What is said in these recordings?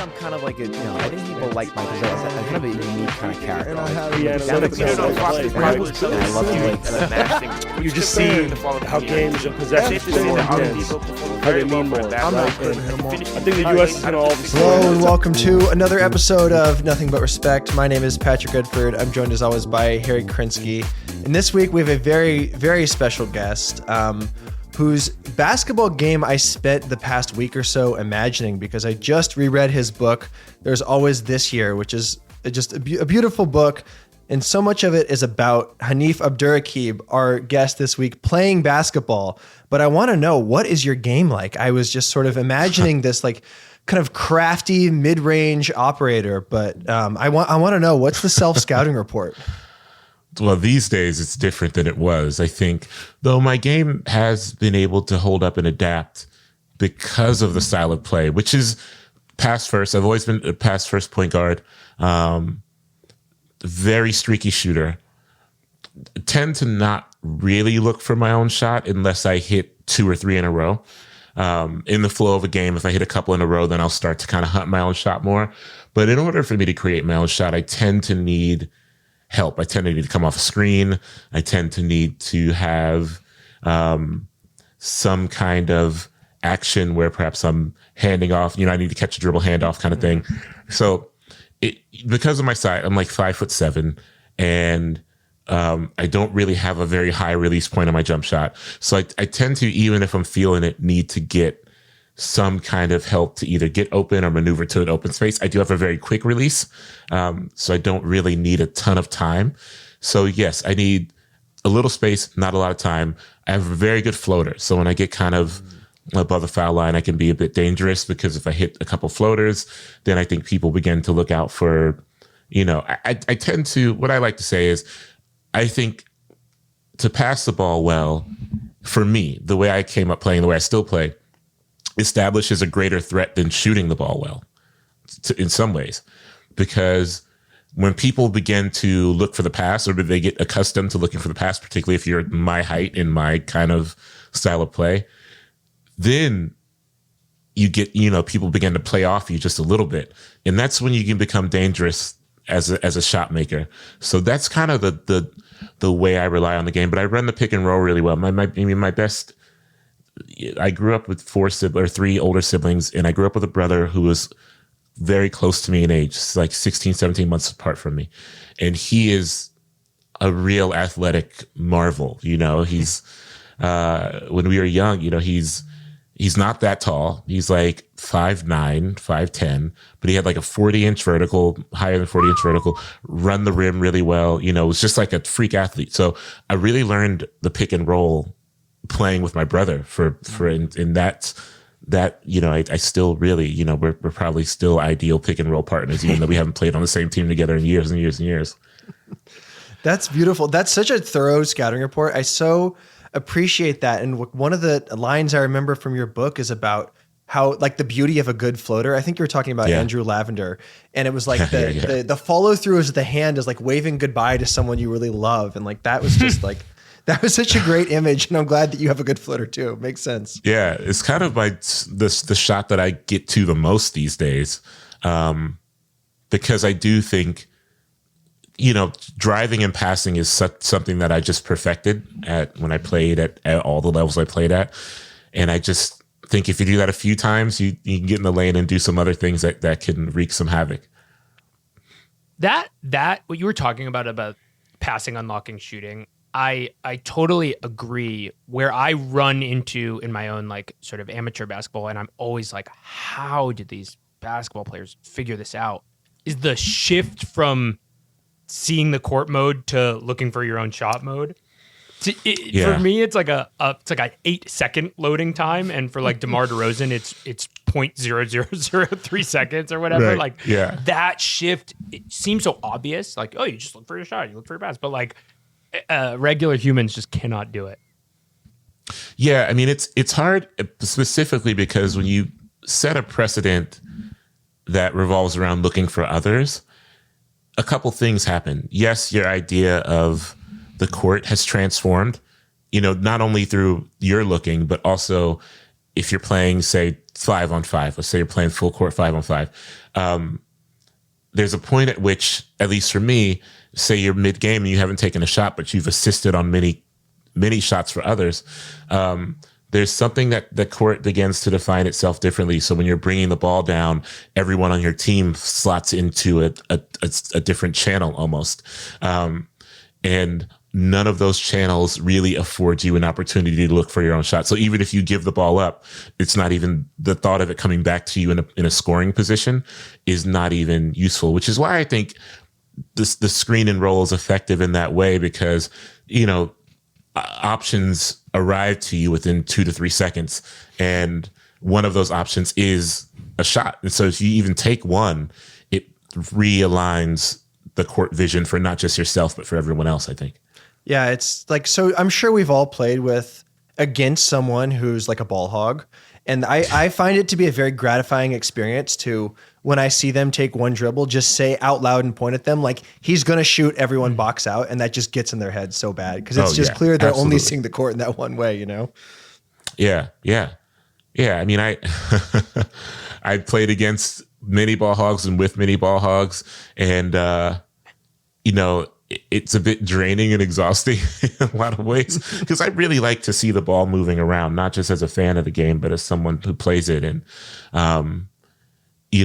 I'm kind of like I think people like my because I'm kind of a unique kind of character. And I have You just see how games and possessions how they mean more. I'm not putting him on. I think the U.S. is going to all of a Hello sudden. and welcome to another episode of Nothing But Respect. My name is Patrick Goodford. I'm joined as always by Harry Krinsky. And this week we have a very, very special guest whose basketball game I spent the past week or so imagining because I just reread his book, There's Always This Year, which is just a beautiful book. And so much of it is about Hanif Abdurraqib, our guest this week, playing basketball. But I want to know, what is your game like? I was just sort of imagining this like kind of crafty mid-range operator, but I want to know, what's the self-scouting report? Well, these days it's different than it was. I think, though, my game has been able to hold up and adapt because of the style of play, which is pass first. I've always been a pass first point guard. Very streaky shooter. Tend to not really look for my own shot unless I hit 2 or 3 in a row. In the flow of a game, if I hit a couple in a row, then I'll start to kind of hunt my own shot more. But in order for me to create my own shot, I tend to need help. I tend to need to come off a screen. I tend to need to have some kind of action where perhaps I'm handing off, I need to catch a dribble handoff kind of thing. So because of my size, I'm like 5'7", and I don't really have a very high release point on my jump shot. So I tend to, even if I'm feeling it, need to get some kind of help to either get open or maneuver to an open space. I do have a very quick release, so I don't really need a ton of time. So yes, I need a little space, not a lot of time. I have a very good floater. So when I get kind of above the foul line, I can be a bit dangerous because if I hit a couple floaters, then I think people begin to look out for, I tend to, what I like to say is, I think to pass the ball well, for me, the way I came up playing, the way I still play, establishes a greater threat than shooting the ball well in some ways. Because when people begin to look for the pass, or they get accustomed to looking for the pass, particularly if you're my height in my kind of style of play, then you get, people begin to play off you just a little bit. And that's when you can become dangerous as a shot maker. So that's kind of the way I rely on the game. But I run the pick and roll really well. My best, I grew up with 3 older siblings, and I grew up with a brother who was very close to me in age, like 16, 17 months apart from me. And he is a real athletic marvel. He's, when we were young, he's not that tall. He's like 5'9", 5'10", but he had like a 40-inch vertical, higher than 40-inch vertical, run the rim really well. It was just like a freak athlete. So I really learned the pick and roll playing with my brother in that I still really, we're probably still ideal pick and roll partners, even though we haven't played on the same team together in years and years and years. That's beautiful. That's such a thorough scouting report. I so appreciate that. And one of the lines I remember from your book is about how, like, the beauty of a good floater. I think you were talking about Andrew Lavender, and it was like the follow through is the hand is like waving goodbye to someone you really love. And like, that was just like, that was such a great image. And I'm glad that you have a good floater too. It makes sense. Yeah. It's kind of the shot that I get to the most these days. Because I do think, driving and passing is something that I just perfected when I played at all the levels I played at. And I just think if you do that a few times, you can get in the lane and do some other things that can wreak some havoc. That what you were talking about passing, unlocking, shooting, I totally agree. Where I run into in my own like sort of amateur basketball, and I'm always like, how did these basketball players figure this out? Is the shift from seeing the court mode to looking for your own shot mode. For me, it's like a 8-second loading time, and for like DeMar DeRozan, it's 0.0003 seconds or whatever. Right. That shift, it seems so obvious. Like, oh, you just look for your shot, you look for your pass, but like regular humans just cannot do it. Yeah, I mean it's hard specifically because when you set a precedent that revolves around looking for others, a couple things happen. Yes, your idea of the court has transformed, not only through your looking, but also if you're playing, say, 5-on-5. Let's say you're playing full court 5-on-5. There's a point at which, at least for me, say you're mid game and you haven't taken a shot, but you've assisted on many shots for others. There's something that the court begins to define itself differently. So when you're bringing the ball down, everyone on your team slots into a different channel almost. And none of those channels really afford you an opportunity to look for your own shot. So even if you give the ball up, it's not even the thought of it coming back to you in a scoring position is not even useful, which is why I think the screen and roll is effective in that way, because, options arrive to you within 2 to 3 seconds. And one of those options is a shot. And so if you even take one, it realigns the court vision for not just yourself, but for everyone else, I think. Yeah, it's like, so I'm sure we've all played against someone who's like a ball hog. And I find it to be a very gratifying experience to, when I see them take one dribble, just say out loud and point at them, like, he's going to shoot everyone box out. And that just gets in their head so bad, because it's just clear they're only seeing the court in that one way, Yeah. I mean, I played against many ball hogs and with many ball hogs, and, it's a bit draining and exhausting in a lot of ways, because I really like to see the ball moving around, not just as a fan of the game, but as someone who plays it. And,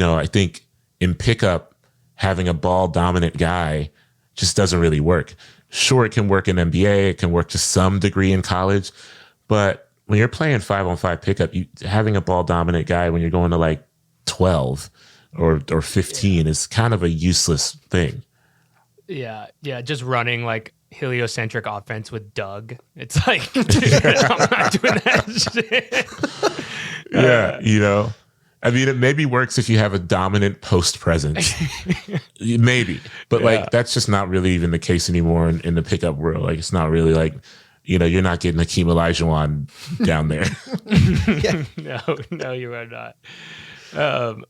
I think in pickup, having a ball dominant guy just doesn't really work. Sure, it can work in NBA, it can work to some degree in college, but when you're playing 5-on-5 pickup, having a ball dominant guy when you're going to like 12 or 15 is kind of a useless thing. Yeah, just running like heliocentric offense with Doug. It's like, dude, I'm not doing that shit. Yeah, I mean, it maybe works if you have a dominant post presence. Maybe. But like, that's just not really even the case anymore in the pickup world. Like, it's not really like, you're not getting Hakeem Olajuwon down there. No, you are not.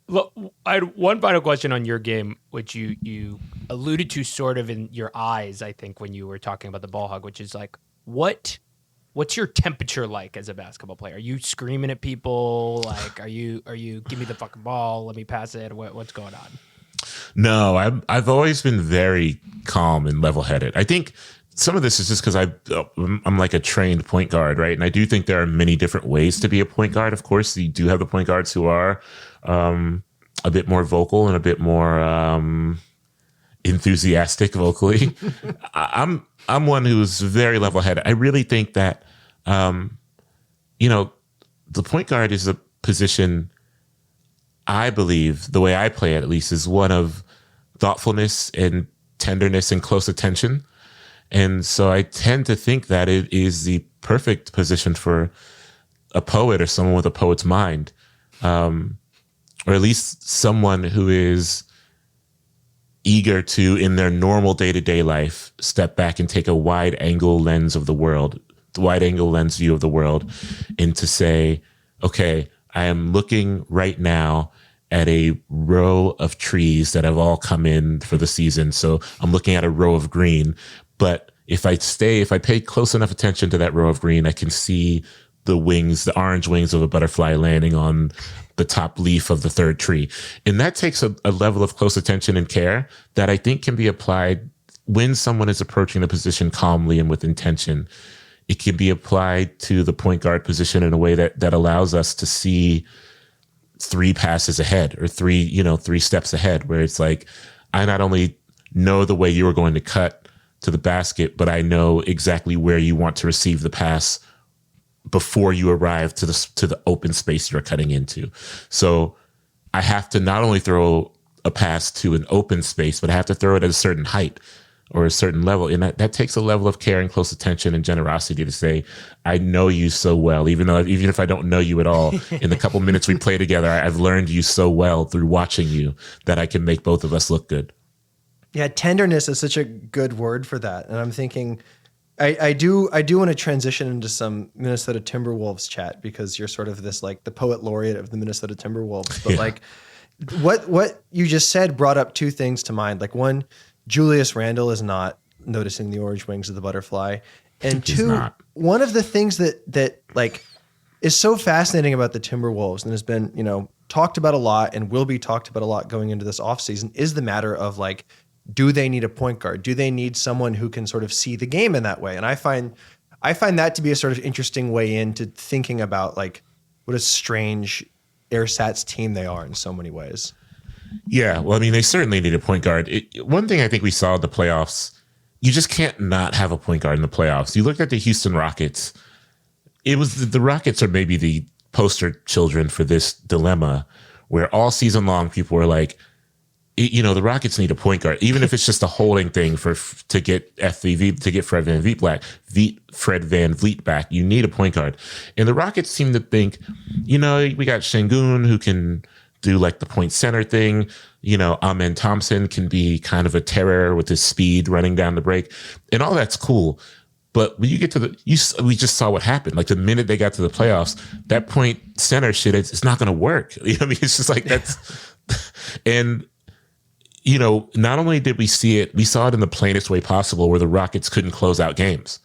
Look, I had one final question on your game, which you alluded to sort of in your eyes, I think, when you were talking about the ball hog, which is like, what's your temperature like as a basketball player? Are you screaming at people? Like, are you give me the fucking ball, let me pass it? What's going on? No, I've always been very calm and level-headed. I think some of this is just because I'm like a trained point guard, right? And I do think there are many different ways to be a point guard. Of course, you do have the point guards who are a bit more vocal and a bit more enthusiastic vocally. I'm one who's very level-headed. I really think that the point guard is a position, I believe, the way I play it at least, is one of thoughtfulness and tenderness and close attention. And so I tend to think that it is the perfect position for a poet or someone with a poet's mind, or at least someone who is eager to, in their normal day-to-day life, step back and take a wide-angle lens of the world, the wide-angle lens view of the world, and to say, okay, I am looking right now at a row of trees that have all come in for the season. So I'm looking at a row of green. But if I pay close enough attention to that row of green, I can see the orange wings of a butterfly landing on the top leaf of the third tree. And that takes a level of close attention and care that I think can be applied when someone is approaching the position calmly and with intention. It can be applied to the point guard position in a way that allows us to see 3 passes ahead, or 3 steps ahead, where it's like, I not only know the way you are going to cut to the basket, but I know exactly where you want to receive the pass before you arrive to the open space you're cutting into. So I have to not only throw a pass to an open space, but I have to throw it at a certain height or a certain level. And that takes a level of care and close attention and generosity to say, I know you so well, even if I don't know you at all, in the couple minutes we play together, I've learned you so well through watching you that I can make both of us look good. Yeah, tenderness is such a good word for that. And I'm thinking, I do want to transition into some Minnesota Timberwolves chat, because you're sort of this, like, the poet laureate of the Minnesota Timberwolves. But like, what you just said brought up 2 things to mind. Like, one, Julius Randle is not noticing the orange wings of the butterfly. And 2, one of the things that like is so fascinating about the Timberwolves and has been, talked about a lot and will be talked about a lot going into this offseason is the matter of like, do they need a point guard? Do they need someone who can sort of see the game in that way? And I find that to be a sort of interesting way into thinking about like what a strange ersatz team they are in so many ways. Yeah, well, I mean, they certainly need a point guard. One thing I think we saw in the playoffs, you just can't not have a point guard in the playoffs. You looked at the Houston Rockets. It was the Rockets are maybe the poster children for this dilemma where all season long people were like, the Rockets need a point guard, even if it's just a holding thing to get Fred Van Vliet back. You need a point guard, and the Rockets seem to think, we got Şengün who can do like the point center thing. Amen Thompson can be kind of a terror with his speed running down the break, and all that's cool. But when you get to we just saw what happened. Like the minute they got to the playoffs, that point center shit, it's not going to work. It's just like that's, and not only did we see it, we saw it in the plainest way possible where the Rockets couldn't close out games.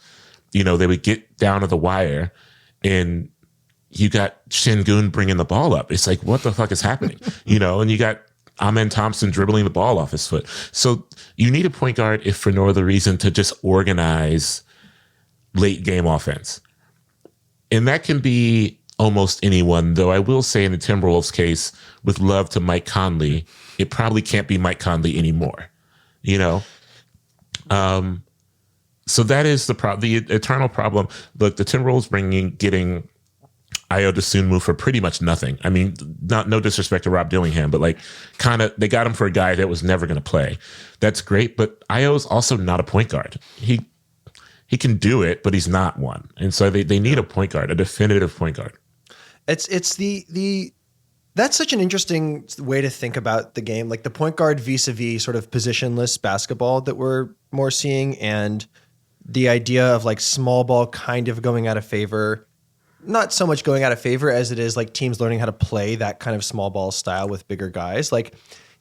They would get down to the wire and you got Şengün bringing the ball up. It's like, what the fuck is happening? And you got Amen Thompson dribbling the ball off his foot. So you need a point guard, if for no other reason, to just organize late game offense. And that can be almost anyone, though I will say in the Timberwolves case, with love to Mike Conley, it probably can't be Mike Conley anymore, So that is the eternal problem. Look, the Timberwolves getting Ayo Dosunmu for pretty much nothing. I mean, no disrespect to Rob Dillingham, but like they got him for a guy that was never going to play. That's great, but Ayo is also not a point guard. He can do it, but he's not one. And so they need a point guard, a definitive point guard. It's that's such an interesting way to think about the game, like the point guard vis-a-vis sort of positionless basketball that we're more seeing, and the idea of like small ball kind of going out of favor. Not so much going out of favor as it is like teams learning how to play that kind of small ball style with bigger guys. Like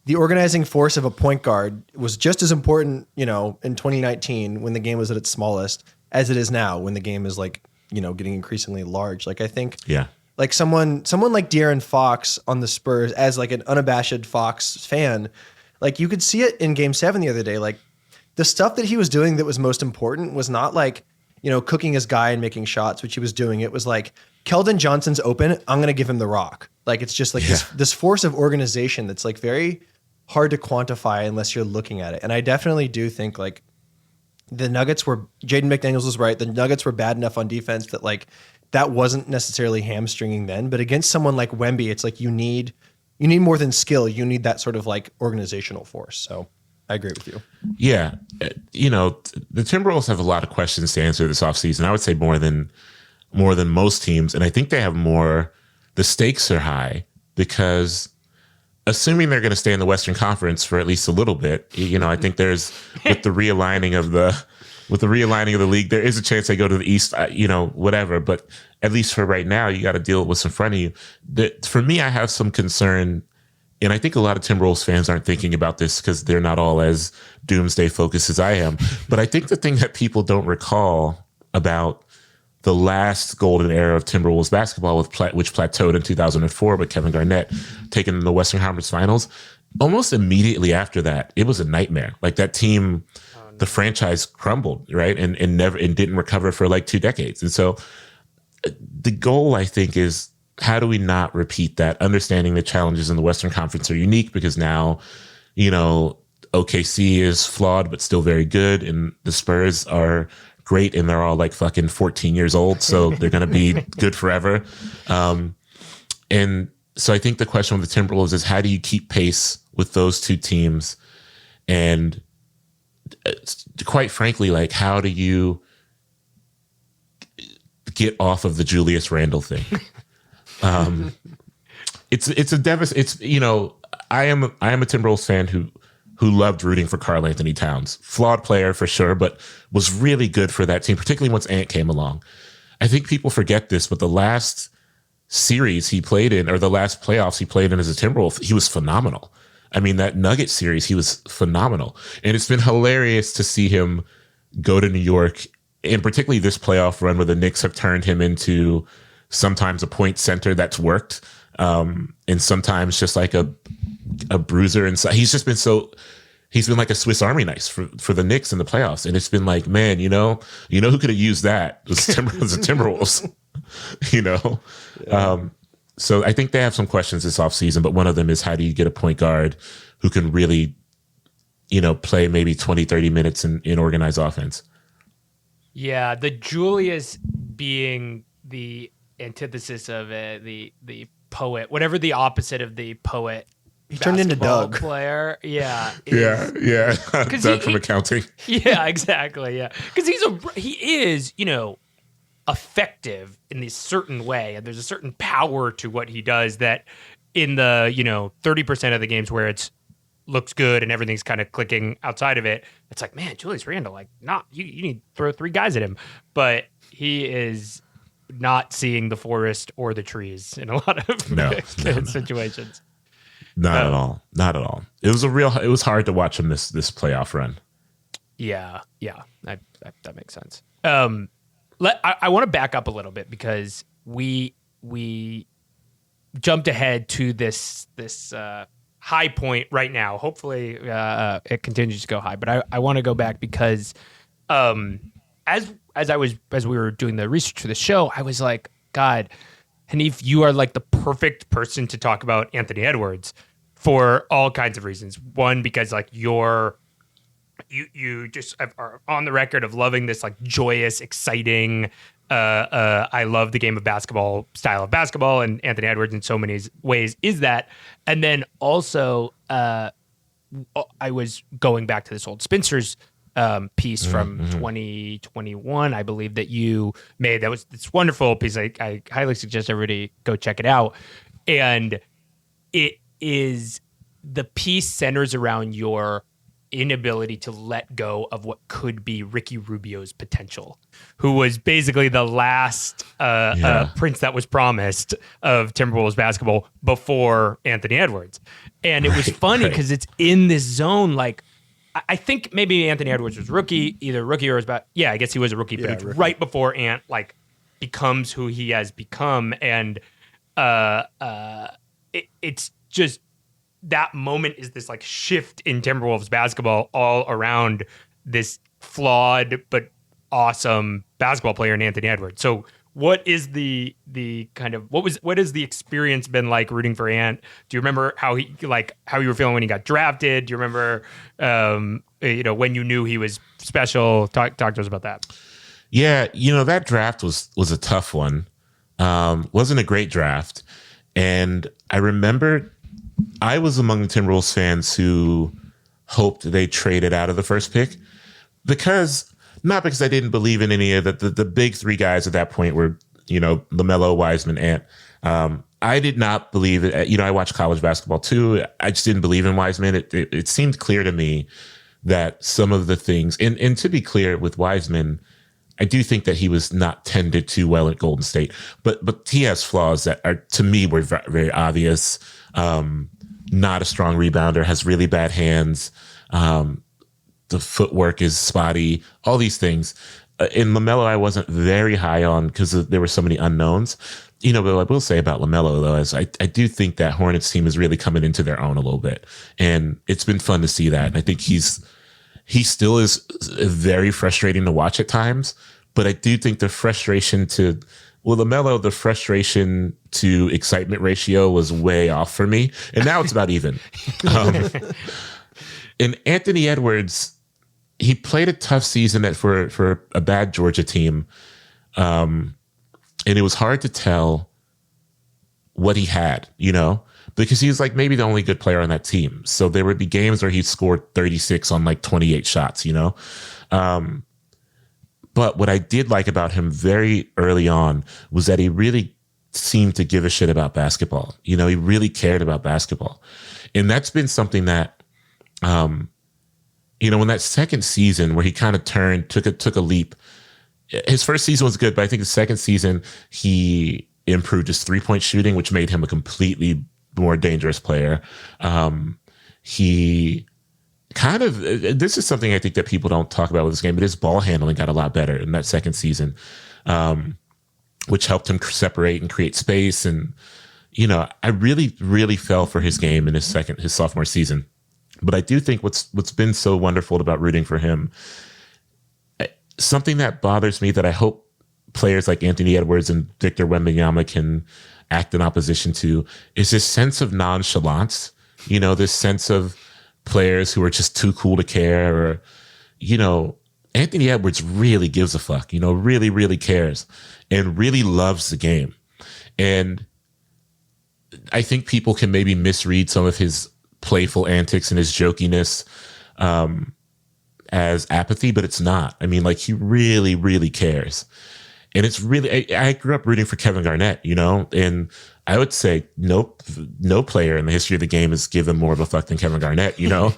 the organizing force of a point guard was just as important, in 2019 when the game was at its smallest as it is now when the game is like, getting increasingly large. Like I think, like someone like De'Aaron Fox on the Spurs as like an unabashed Fox fan, like you could see it in Game 7 the other day. Like the stuff that he was doing that was most important was not like, cooking his guy and making shots, which he was doing. It was like, Keldon Johnson's open, I'm going to give him the rock. Like, it's just like this force of organization that's like very hard to quantify unless you're looking at it. And I definitely do think like the Nuggets were, Jaden McDaniels was right. The Nuggets were bad enough on defense that like, that wasn't necessarily hamstringing then, but against someone like Wemby, it's like you need more than skill. You need that sort of like organizational force. So I agree with you. Yeah. The Timberwolves have a lot of questions to answer this offseason. I would say more than most teams. And I think they have the stakes are high because assuming they're going to stay in the Western Conference for at least a little bit, I think there's with the realigning of the league, there is a chance they go to the East, whatever. But at least for right now, you got to deal with what's in front of you. For me, I have some concern, and I think a lot of Timberwolves fans aren't thinking about this because they're not all as doomsday focused as I am. But I think the thing that people don't recall about the last golden era of Timberwolves basketball, which plateaued in 2004 with Kevin Garnett taking the Western Conference Finals, almost immediately after that, it was a nightmare. Like that team, the franchise crumbled, right? And didn't recover for like 2 decades. And so the goal, I think, is how do we not repeat that? Understanding the challenges in the Western Conference are unique because now, OKC is flawed but still very good, and the Spurs are great and they're all like fucking 14 years old, so they're going to be good forever. And so I think the question with the Timberwolves is how do you keep pace with those two teams? And quite frankly, like how do you get off of the Julius Randle thing? It's a devastating. I am a Timberwolves fan who loved rooting for Karl Anthony Towns. Flawed player for sure, but was really good for that team, particularly once Ant came along. I think people forget this, but the last series he played in, or the last playoffs he played in as a Timberwolf, he was phenomenal. I mean, that Nugget series, he was phenomenal. And it's been hilarious to see him go to New York, and particularly this playoff run where the Knicks have turned him into sometimes a point center that's worked, and sometimes just like a bruiser. And so he's been like a Swiss Army knife for the Knicks in the playoffs. And it's been like, man, you know who could have used that? It was the Timberwolves, you know? So I think they have some questions this offseason, but one of them is, how do you get a point guard who can really, play maybe 20, 30 minutes in organized offense? Yeah, the Julius being the antithesis of the poet, whatever the opposite of the poet. He turned into Doug. Player, yeah, yeah. Doug from accounting. Yeah, exactly. Yeah, because he is, effective in this certain way, and there's a certain power to what he does that in the 30% of the games where it's looks good and everything's kind of clicking outside of it, it's like, man, Julius Randle, like, you need to throw 3 guys at him, but he is not seeing the forest or the trees in a lot of situations. Not at all. Not at all. It was hard to watch him this playoff run. Yeah, that makes sense. I want to back up a little bit because we jumped ahead to this high point right now. Hopefully, it continues to go high. But I want to go back because as we were doing the research for the show, I was like, God, Hanif, you are like the perfect person to talk about Anthony Edwards for all kinds of reasons. One, because like you just are on the record of loving this like joyous, exciting, I love the game of basketball style of basketball, and Anthony Edwards in so many ways is that. And then also, I was going back to this old Spencer's piece from 2021, I believe, that you made. That was this wonderful piece. I highly suggest everybody go check it out. And the piece centers around your inability to let go of what could be Ricky Rubio's potential, who was basically the last prince that was promised of Timberwolves basketball before Anthony Edwards. And it was funny because it's in this zone. Like, I think maybe Anthony Edwards was either rookie or was about, I guess he was a rookie, but it's right before Ant like becomes who he has become. And it's just, that moment is this like shift in Timberwolves basketball all around this flawed but awesome basketball player in Anthony Edwards. So what is the kind of what has the experience been like rooting for Ant? Do you remember how you were feeling when he got drafted? Do you remember when you knew he was special? Talk to us about that. Yeah, that draft was a tough one. Wasn't a great draft. And I remember I was among the Timberwolves fans who hoped they traded out of the first pick not because I didn't believe in any of the big 3 guys at that point were, LaMelo, Wiseman, Ant. I did not believe it. I watched college basketball too. I just didn't believe in Wiseman. It seemed clear to me that some of the things, and to be clear with Wiseman, I do think that he was not tended to well at Golden State, but he has flaws that are, to me, were very, very obvious. Not a strong rebounder, has really bad hands. The footwork is spotty, all these things. In LaMelo, I wasn't very high on because there were so many unknowns. But I will say about LaMelo, though, is I do think that Hornets team is really coming into their own a little bit. And it's been fun to see that. And I think he still is very frustrating to watch at times. But I do think the frustration to excitement ratio was way off for me. And now it's about even. And Anthony Edwards, he played a tough season for a bad Georgia team. And it was hard to tell what he had, because he was like maybe the only good player on that team. So there would be games where he scored 36 on like 28 shots, But what I did like about him very early on was that he really seemed to give a shit about basketball. He really cared about basketball. And that's been something that, in that second season where he kind of took a leap. His first season was good, but I think the second season he improved his 3-point shooting, which made him a completely more dangerous player. He kind of, this is something I think that people don't talk about with this game, but his ball handling got a lot better in that second season. which helped him separate and create space. And, you know, I really, really fell for his game in his sophomore season. But I do think what's been so wonderful about rooting for him, something that bothers me that I hope players like Anthony Edwards and Victor Wembanyama can act in opposition to, is this sense of nonchalance, you know, this sense of players who are just too cool to care. Or, you know, Anthony Edwards really gives a fuck, you know, really, really cares and really loves the game. And I think people can maybe misread some of his playful antics and his jokiness as apathy, but it's not. I mean, like, he really, really cares. And it's really, I grew up rooting for Kevin Garnett, you know, and I would say no player in the history of the game has given more of a fuck than Kevin Garnett, you know.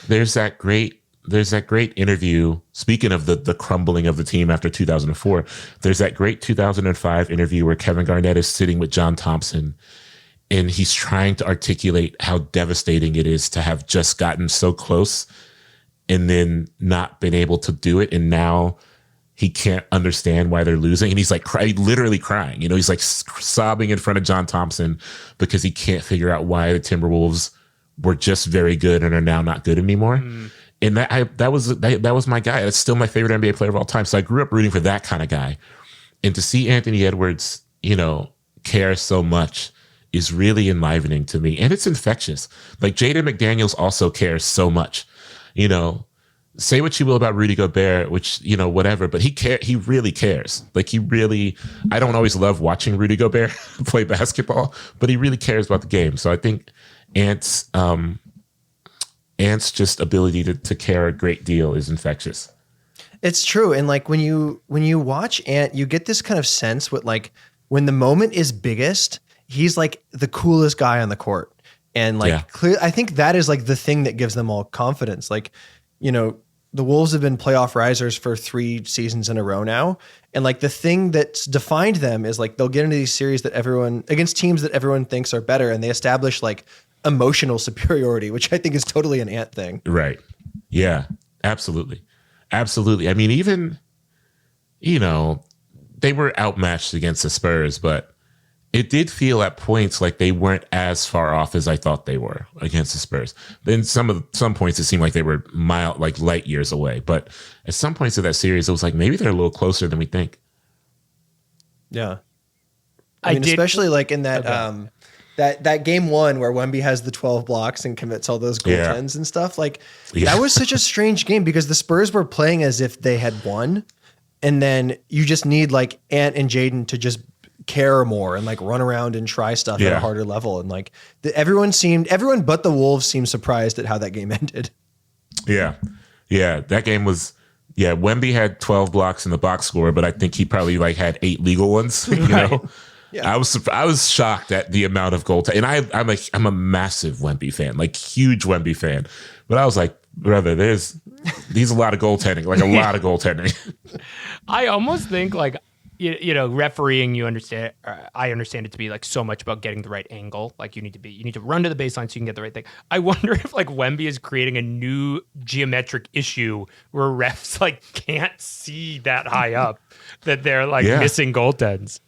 There's that great interview, speaking of the crumbling of the team after 2004, there's that great 2005 interview where Kevin Garnett is sitting with John Thompson, and he's trying to articulate how devastating it is to have just gotten so close and then not been able to do it. And now he can't understand why they're losing. And he's like literally crying. You know, he's like sobbing in front of John Thompson because he can't figure out why the Timberwolves were just very good and are now not good anymore. And that was my guy. That's still my favorite NBA player of all time. So I grew up rooting for that kind of guy. And to see Anthony Edwards, you know, care so much is really enlivening to me. And it's infectious. Like, Jaden McDaniels also cares so much. You know, say what you will about Rudy Gobert, which, you know, whatever, but he really cares. Like, I don't always love watching Rudy Gobert play basketball, but he really cares about the game. So I think Ant's just ability to care a great deal is infectious. It's true. And like, when you watch Ant, you get this kind of sense with, like, when the moment is biggest, he's like the coolest guy on the court. And like, I think that is like the thing that gives them all confidence. Like, you know, the Wolves have been playoff risers for 3 seasons in a row now. And like, the thing that's defined them is like, they'll get into these series against teams that everyone thinks are better. And they establish like emotional superiority, which I think is totally an Ant thing. Right. Yeah, absolutely. Absolutely. I mean, even, you know, they were outmatched against the Spurs, but it did feel at points like they weren't as far off as I thought they were against the Spurs. Then some points it seemed like they were light years away. But at some points of that series, it was like, maybe they're a little closer than we think. Yeah. I mean, especially like in that that game 1 where Wemby has the 12 blocks and commits all those goaltends and stuff. Like, that was such a strange game because the Spurs were playing as if they had won. And then you just need like Ant and Jaden to just care more and like run around and try stuff at a harder level. And like, everyone but the Wolves seemed surprised at how that game ended. Yeah. Yeah. That game was, Wemby had 12 blocks in the box score, but I think he probably like had 8 legal ones, you know? Yeah. I was shocked at the amount of goal. And I'm a massive Wemby fan, like huge Wemby fan. But I was like, brother, there's a lot of goaltending, like a lot of goaltending. I almost think like, you know, refereeing, I understand it to be like so much about getting the right angle. Like, you need to run to the baseline so you can get the right thing. I wonder if like Wemby is creating a new geometric issue where refs like can't see that high up that they're like missing goaltends.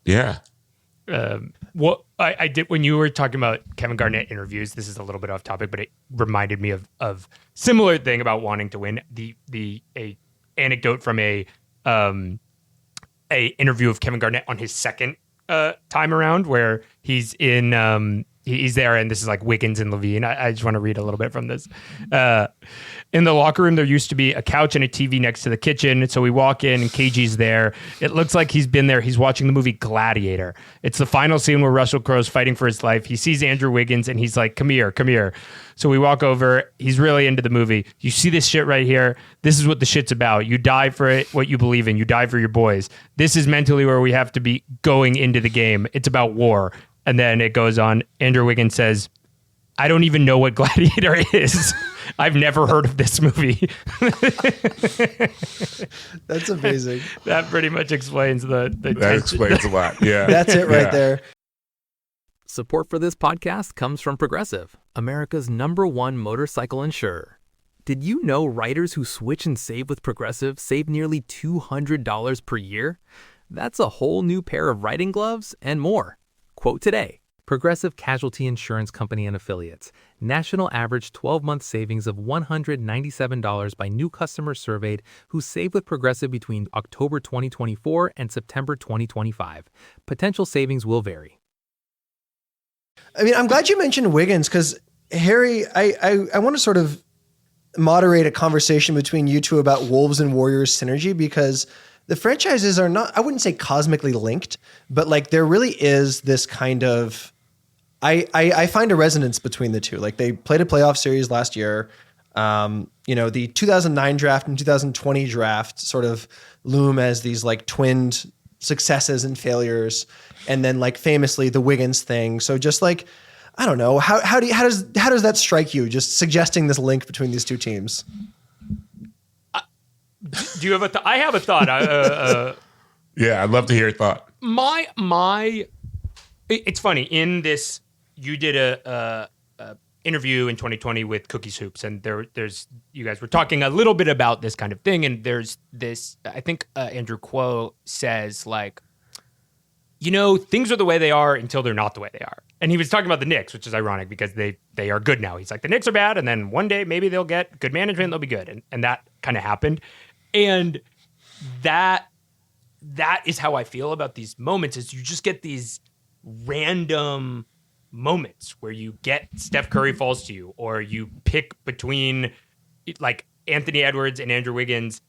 Yeah. What I did when you were talking about Kevin Garnett interviews, this is a little bit off topic, but it reminded me of similar thing about wanting to win. A anecdote from a interview of Kevin Garnett on his second time around, where he's in he's there, and this is like Wiggins and Levine. I just want to read a little bit from this. In the locker room, there used to be a couch and a TV next to the kitchen. So we walk in and KG's there. It looks like he's been there. He's watching the movie Gladiator. It's the final scene where Russell Crowe's fighting for his life. He sees Andrew Wiggins and he's like, come here. So we walk over. He's really into the movie. You see this shit right here? This is what the shit's about. You die for it, what you believe in. You die for your boys. This is mentally where we have to be going into the game. It's about war. And then it goes on. Andrew Wiggins says, I don't even know what Gladiator is. I've never heard of this movie. That's amazing. That pretty much explains the that explains a lot. Yeah. That's it right there. Support for this podcast comes from Progressive, America's #1 motorcycle insurer. Did you know writers who switch and save with Progressive save nearly $200 per year? That's a whole new pair of writing gloves and more. Quote today. Progressive Casualty Insurance Company and Affiliates. National average 12-month savings of $197 by new customers surveyed who saved with Progressive between October 2024 and September 2025. Potential savings will vary. I mean, I'm glad you mentioned Wiggins because, Harry, I want to sort of moderate a conversation between you two about Wolves and Warriors synergy because the franchises are not, I wouldn't say cosmically linked, but like there really is this kind of, I find a resonance between the two. Like they played a playoff series last year. The 2009 draft and 2020 draft sort of loom as these like twinned successes and failures. And then like famously the Wiggins thing. So just like, I don't know, how does that strike you? Just suggesting this link between these two teams. Do you have a thought? I have a thought. Yeah, I'd love to hear your thought. It's funny in this. You did a interview in 2020 with Cookies Hoops, and there's you guys were talking a little bit about this kind of thing, and there's this. I think Andrew Kuo says like, things are the way they are until they're not the way they are, and he was talking about the Knicks, which is ironic because they are good now. He's like the Knicks are bad, and then one day maybe they'll get good management, and they'll be good, and that kind of happened, and that is how I feel about these moments. Is you just get these random moments where you get Steph Curry falls to you, or you pick between like Anthony Edwards and Andrew Wiggins,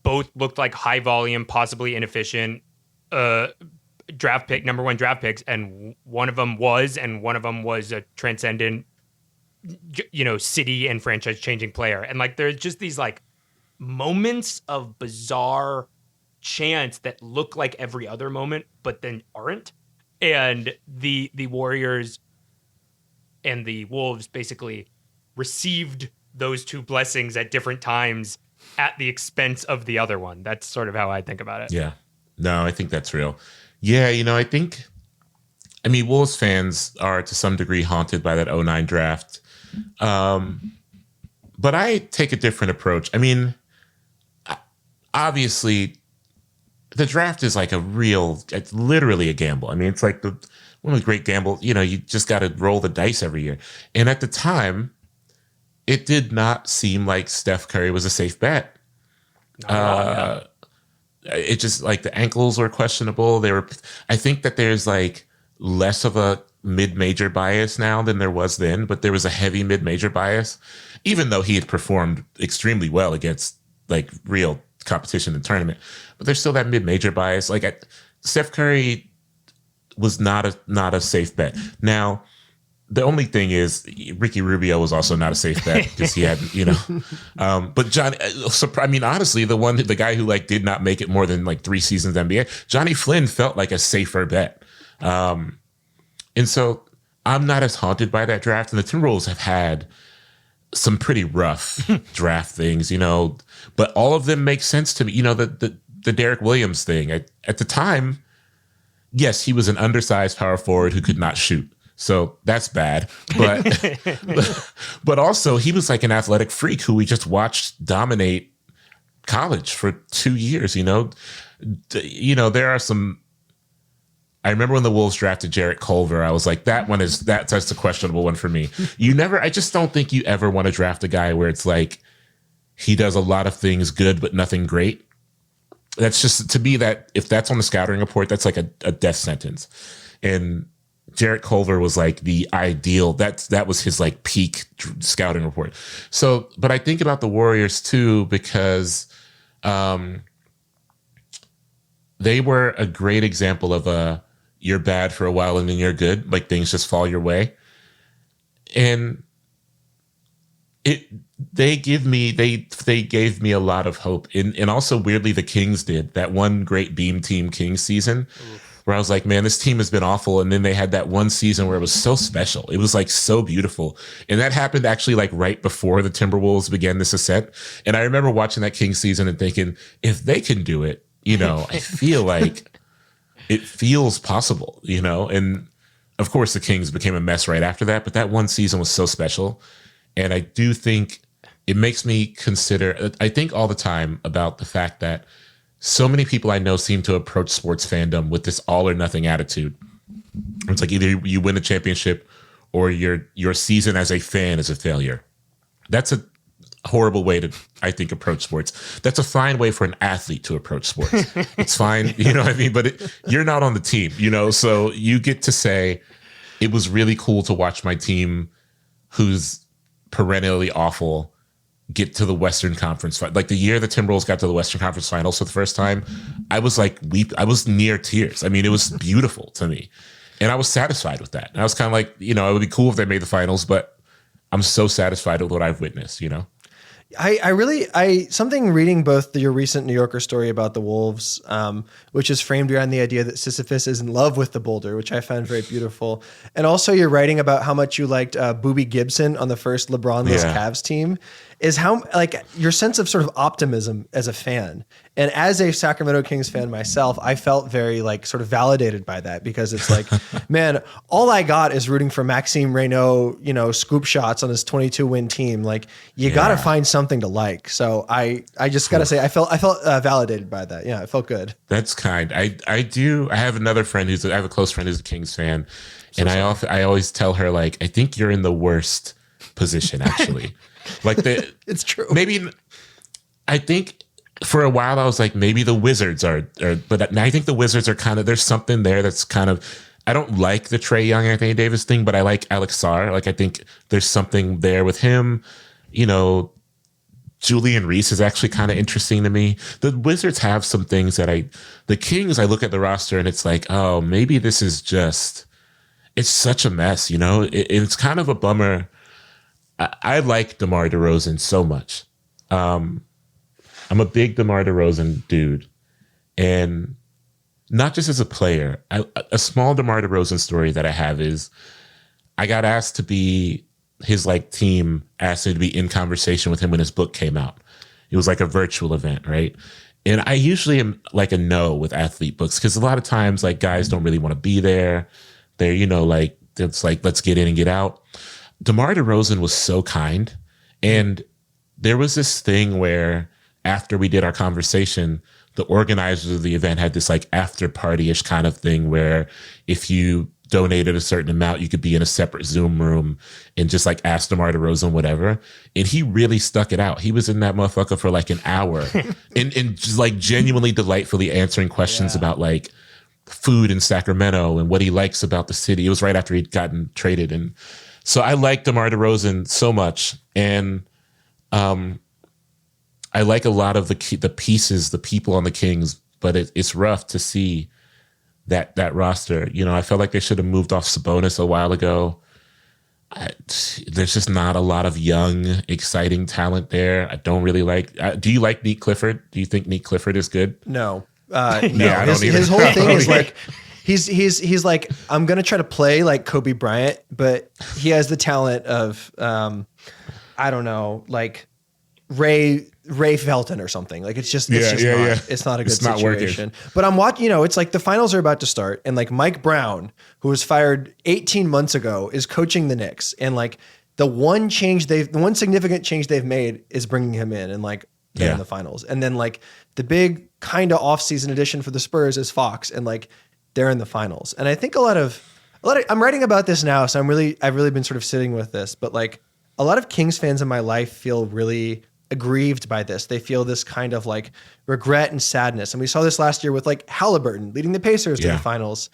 both looked like high volume, possibly inefficient number one draft picks, and one of them was a transcendent, city and franchise changing player. And like there's just these like moments of bizarre chance that look like every other moment, but then aren't. And the Warriors and the Wolves basically received those two blessings at different times at the expense of the other one. That's sort of how I think about it. Yeah. No, I think that's real. Yeah, I mean, Wolves fans are to some degree haunted by that 2009 draft. But I take a different approach. I mean, obviously, the draft is like it's literally a gamble. I mean, it's like one of the great gambles. You just got to roll the dice every year. And at the time, it did not seem like Steph Curry was a safe bet. It just like the ankles were questionable. I think that there's like less of a mid-major bias now than there was then, but there was a heavy mid-major bias, even though he had performed extremely well against like real competition in the tournament. But there's still that mid-major bias. Like Steph Curry was not a safe bet. Now, the only thing is Ricky Rubio was also not a safe bet because he had, but Johnny, I mean, honestly, the guy who like did not make it more than like 3 seasons in the NBA, Johnny Flynn felt like a safer bet. And so I'm not as haunted by that draft. And the Timberwolves have had some pretty rough draft things, but all of them make sense to me. The Derek Williams thing at the time, yes, he was an undersized power forward who could not shoot. So that's bad. But also he was like an athletic freak who we just watched dominate college for 2 years, there are some, I remember when the Wolves drafted Jarrett Culver, I was like, that's a questionable one for me. I just don't think you ever want to draft a guy where it's like, he does a lot of things good, but nothing great. That's just, to me, that if that's on the scouting report, that's like a death sentence. And Jarrett Culver was like the ideal, that was his like peak scouting report. So, but I think about the Warriors too, because they were a great example of you're bad for a while and then you're good, like things just fall your way. And they gave me a lot of hope. And also weirdly, the Kings did that one great Beam Team Kings season where I was like, man, this team has been awful. And then they had that one season where it was so special. It was like so beautiful. And that happened actually like right before the Timberwolves began this ascent. And I remember watching that Kings season and thinking, if they can do it, I feel like it feels possible, and of course the Kings became a mess right after that, but that one season was so special. And I do think it makes me consider, I think all the time about the fact that so many people I know seem to approach sports fandom with this all or nothing attitude. It's like either you win a championship or your season as a fan is a failure. That's a horrible way to, I think, approach sports. That's a fine way for an athlete to approach sports. It's fine, you know what I mean? But you're not on the team, you know? So you get to say, it was really cool to watch my team, who's perennially awful, get to the Western Conference. Like the year the Timberwolves got to the Western Conference Finals for the first time, I was like, I was near tears. I mean, it was beautiful to me. And I was satisfied with that. And I was kind of like, you know, it would be cool if they made the finals, but I'm so satisfied with what I've witnessed, you know? Something reading both your recent New Yorker story about the Wolves, which is framed around the idea that Sisyphus is in love with the boulder, which I found very beautiful. And also you're writing about how much you liked Boobie Gibson on the first LeBron-less Cavs team, is how, like, your sense of sort of optimism as a fan. And as a Sacramento Kings fan myself, I felt very like sort of validated by that, because it's like, man, all I got is rooting for Maxime Reynaud, you know, scoop shots on his 22-win team. Like, you got to find something to like. So I just got to say, I felt validated by that. Yeah, it felt good. That's kind. I have another friend I have a close friend who's a Kings fan. And I always tell her, like, I think you're in the worst position, actually. Like, it's true. Maybe, I think for a while I was like, maybe the Wizards are, but I think the Wizards are kind of, there's something there that's kind of, I don't like the Trae Young, Anthony Davis thing, but I like Alex Sarr. Like, I think there's something there with him. You know, Julian Reese is actually kind of interesting to me. The Wizards have some things that the Kings, I look at the roster and it's like, oh, maybe this is just, it's such a mess, you know? It's kind of a bummer. I like DeMar DeRozan so much. I'm a big DeMar DeRozan dude. And not just as a player. A small DeMar DeRozan story that I have is I got asked to be, his like team asked me to be in conversation with him when his book came out. It was like a virtual event, right? And I usually am like a no with athlete books, because a lot of times like guys don't really want to be there. They're, you know, like, it's like, let's get in and get out. DeMar DeRozan was so kind. And there was this thing where after we did our conversation, the organizers of the event had this like after party-ish kind of thing where if you donated a certain amount, you could be in a separate Zoom room and just like ask DeMar DeRozan whatever. And he really stuck it out. He was in that motherfucker for like an hour and just like genuinely delightfully answering questions about like food in Sacramento and what he likes about the city. It was right after he'd gotten traded. And so I like DeMar DeRozan so much. And I like a lot of the pieces, the people on the Kings, but it's rough to see that roster. You know, I felt like they should have moved off Sabonis a while ago. There's just not a lot of young, exciting talent there. I don't really like. Do you like Nick Clifford? Do you think Nick Clifford is good? No. No. I don't His whole thing is like, he's like, I'm gonna try to play like Kobe Bryant, but he has the talent of, I don't know, like Ray Felton or something. Like, it's not a good situation. But I'm watching, you know, it's like the finals are about to start, and like Mike Brown, who was fired 18 months ago, is coaching the Knicks, and like the one significant change they've made is bringing him in, and like they're in the finals. And then like the big kind of off-season addition for the Spurs is Fox, and like they're in the finals. And I think a lot of I'm writing about this now, so I've really been sort of sitting with this, but like a lot of Kings fans in my life feel really aggrieved by this. They feel this kind of like regret and sadness. And we saw this last year with like Halliburton leading the Pacers to the finals.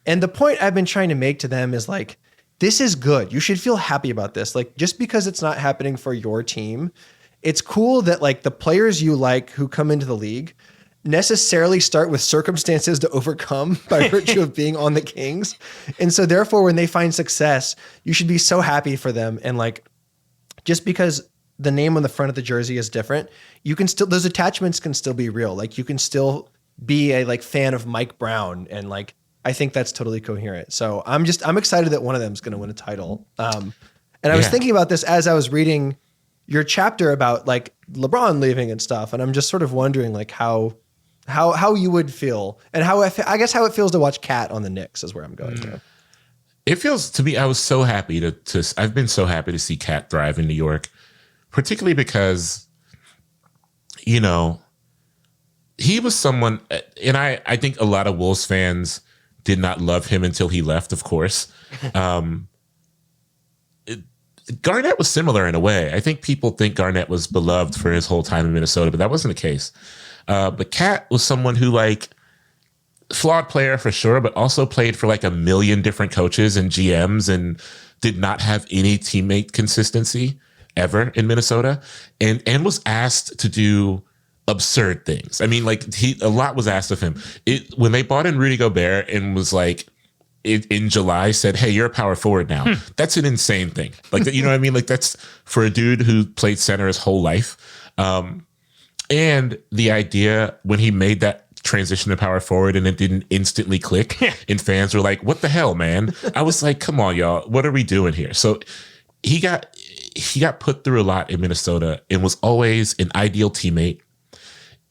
And the point I've been trying to make to them is like, this is good. You should feel happy about this. Like, just because it's not happening for your team, it's cool that like the players you like who come into the league necessarily start with circumstances to overcome by virtue of being on the Kings. And so therefore, when they find success, you should be so happy for them. And like, just because the name on the front of the jersey is different, you can still, those attachments can still be real. Like, you can still be a like fan of Mike Brown. And like, I think that's totally coherent. So I'm excited that one of them is going to win a title. And I was thinking about this as I was reading your chapter about like LeBron leaving and stuff. And I'm just sort of wondering like how you would feel, and I guess how it feels to watch Cat on the Knicks is where I'm going to. It feels to me, I was so happy I've been so happy to see Cat thrive in New York. particularly because, you know, he was someone, and I think a lot of Wolves fans did not love him until he left, of course. Garnett was similar in a way. I think people think Garnett was beloved for his whole time in Minnesota, but that wasn't the case. But Cat was someone who, like, flawed player for sure, but also played for like a million different coaches and GMs and did not have any teammate consistency ever in Minnesota, and was asked to do absurd things. I mean, like, a lot was asked of him. When they bought in Rudy Gobert and was like, in July said, hey, you're a power forward now. That's an insane thing. Like, you know what I mean? Like, that's for a dude who played center his whole life. And the idea when he made that transition to power forward and it didn't instantly click and fans were like, what the hell, man? I was like, come on, y'all. What are we doing here? So he got put through a lot in Minnesota and was always an ideal teammate.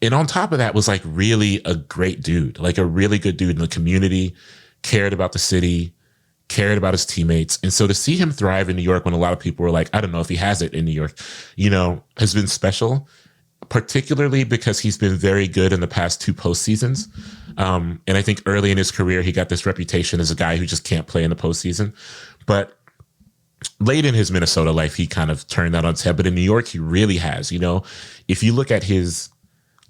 And on top of that was like really a great dude, like a really good dude in the community, cared about the city, cared about his teammates. And so to see him thrive in New York when a lot of people were like, I don't know if he has it in New York, you know, has been special, particularly because he's been very good in the past 2 postseasons. And I think early in his career, he got this reputation as a guy who just can't play in the postseason. But late in his Minnesota life, he kind of turned that on its head. But in New York, he really has, you know, if you look at his,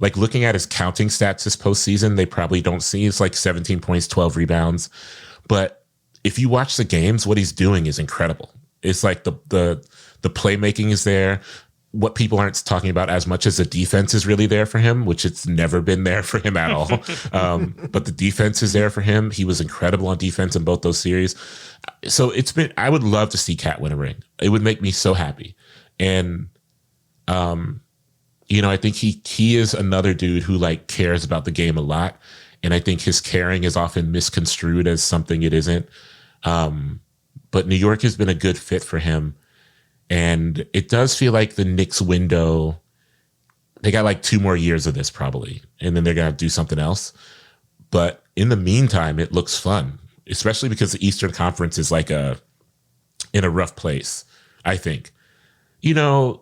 like looking at his counting stats this postseason, they probably don't see it's like 17 points, 12 rebounds. But if you watch the games, what he's doing is incredible. It's like the playmaking is there. What people aren't talking about as much as the defense is really there for him, which it's never been there for him at all. But the defense is there for him. He was incredible on defense in both those series. So I would love to see Cat win a ring. It would make me so happy. And, you know, I think he is another dude who like cares about the game a lot. And I think his caring is often misconstrued as something it isn't. But New York has been a good fit for him. And it does feel like the Knicks window, they got like 2 more years of this probably, and then they're going to do something else. But in the meantime, it looks fun, especially because the Eastern Conference is like in a rough place, I think. You know,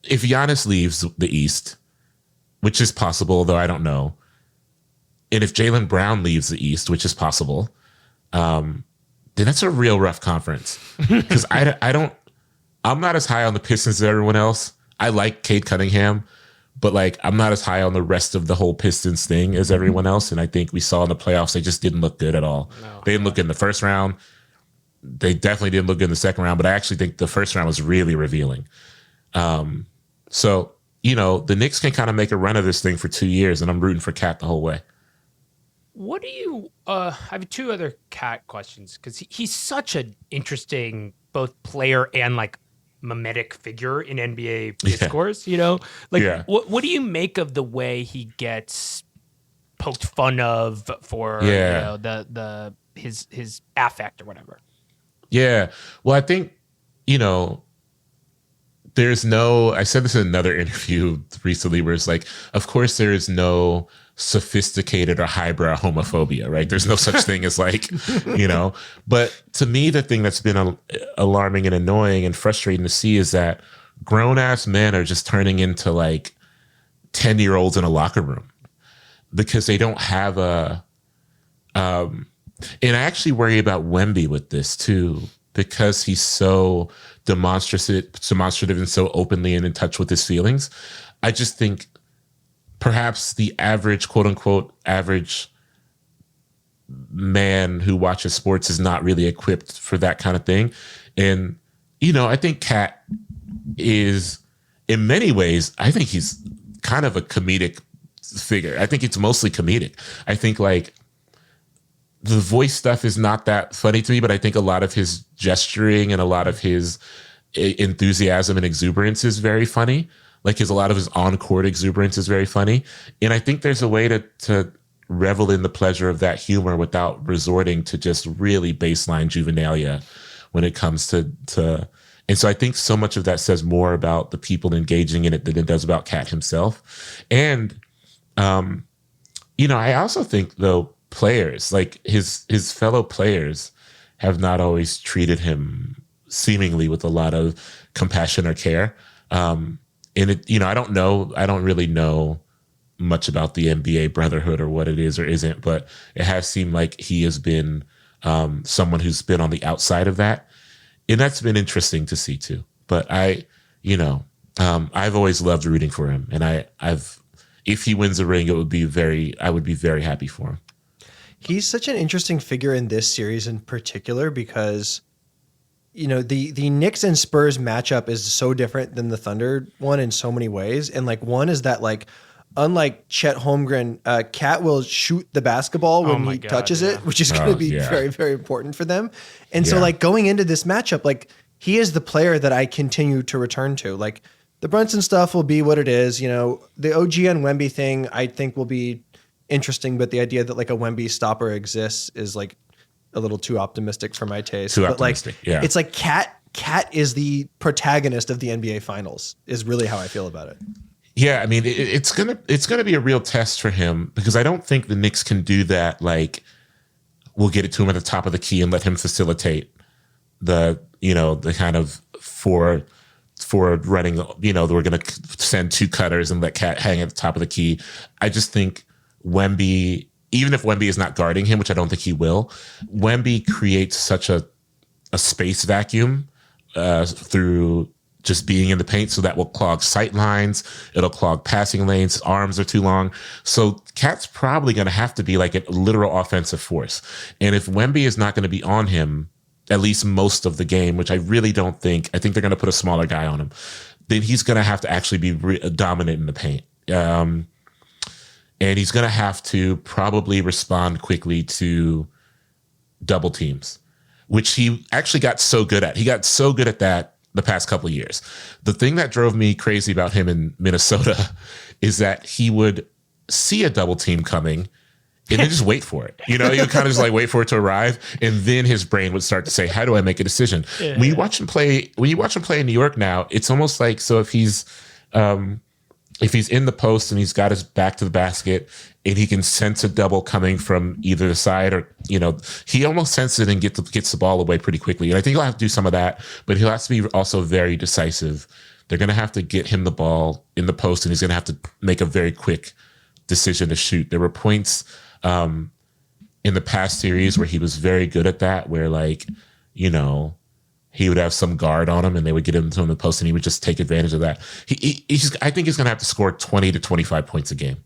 if Giannis leaves the East, which is possible, though I don't know, and if Jaylen Brown leaves the East, which is possible, then that's a real rough conference. Because I'm not as high on the Pistons as everyone else. I like Cade Cunningham, but like I'm not as high on the rest of the whole Pistons thing as everyone else. And I think we saw in the playoffs, they just didn't look good at all. No. They didn't look good in the first round. They definitely didn't look good in the second round, but I actually think the first round was really revealing. So, you know, the Knicks can kind of make a run of this thing for 2 years, and I'm rooting for Cat the whole way. What do you, I have 2 other Cat questions, because he's such an interesting both player and like mimetic figure in NBA discourse, you know? Like, what do you make of the way he gets poked fun of for you know, his affect or whatever? Yeah. Well, I think, you know, I said this in another interview recently where it's like, of course there is no sophisticated or highbrow homophobia, right? There's no such thing as like, you know, but to me, the thing that's been alarming and annoying and frustrating to see is that grown ass men are just turning into like 10-year-olds in a locker room because they don't have and I actually worry about Wemby with this too, because he's so demonstrative and so openly and in touch with his feelings. I just think perhaps the average, quote unquote, average man who watches sports is not really equipped for that kind of thing. And, you know, I think Cat is, in many ways, I think he's kind of a comedic figure. I think it's mostly comedic. I think like the voice stuff is not that funny to me, but I think a lot of his gesturing and a lot of his enthusiasm and exuberance is very funny. Like a lot of his on-court exuberance is very funny. And I think there's a way to revel in the pleasure of that humor without resorting to just really baseline juvenilia when it comes to and so I think so much of that says more about the people engaging in it than it does about Cat himself. And, you know, I also think though players, like his fellow players have not always treated him seemingly with a lot of compassion or care. And it, I don't really know much about the NBA brotherhood or what it is or isn't, but it has seemed like he has been someone who's been on the outside of that. And that's been interesting to see too. But I've always loved rooting for him. And if he wins a ring, I would be very happy for him. He's such an interesting figure in this series in particular because, the Knicks and Spurs matchup is so different than the Thunder one in so many ways. And like one is that like, unlike Chet Holmgren, Cat will shoot the basketball when he touches it, which is going to be very, very important for them. And so like going into this matchup, like he is the player that I continue to return to. Like the Brunson stuff will be what it is. The OG and Wemby thing I think will be interesting, but the idea that like a Wemby stopper exists is like a little too optimistic for my taste. It's like Cat is the protagonist of the NBA Finals is really how I feel about it. Yeah, I mean, it's gonna be a real test for him because I don't think the Knicks can do that. Like, we'll get it to him at the top of the key and let him facilitate the kind of for running. We're gonna send two cutters and let Cat hang at the top of the key. I just think Wemby, even if Wemby is not guarding him, which I don't think he will, Wemby creates such a space vacuum through just being in the paint, so that will clog sight lines. It'll clog passing lanes. His arms are too long. So Cat's probably going to have to be like a literal offensive force. And if Wemby is not going to be on him, at least most of the game, which I really don't think, I think they're going to put a smaller guy on him, then he's going to have to actually be dominant in the paint. And he's going to have to probably respond quickly to double teams, which he actually got so good at. He got so good at that the past couple of years. The thing that drove me crazy about him in Minnesota is that he would see a double team coming and then just wait for it. He would kind of just like wait for it to arrive. And then his brain would start to say, how do I make a decision? Yeah. When you watch him play in New York now, it's almost like, so if he's in the post and he's got his back to the basket and he can sense a double coming from either the side, or, he almost senses it and gets the ball away pretty quickly. And I think he'll have to do some of that, but he'll have to be also very decisive. They're going to have to get him the ball in the post and he's going to have to make a very quick decision to shoot. There were points in the past series where he was very good at that, where he would have some guard on him and they would get him to the post and he would just take advantage of that. I think he's going to have to score 20 to 25 points a game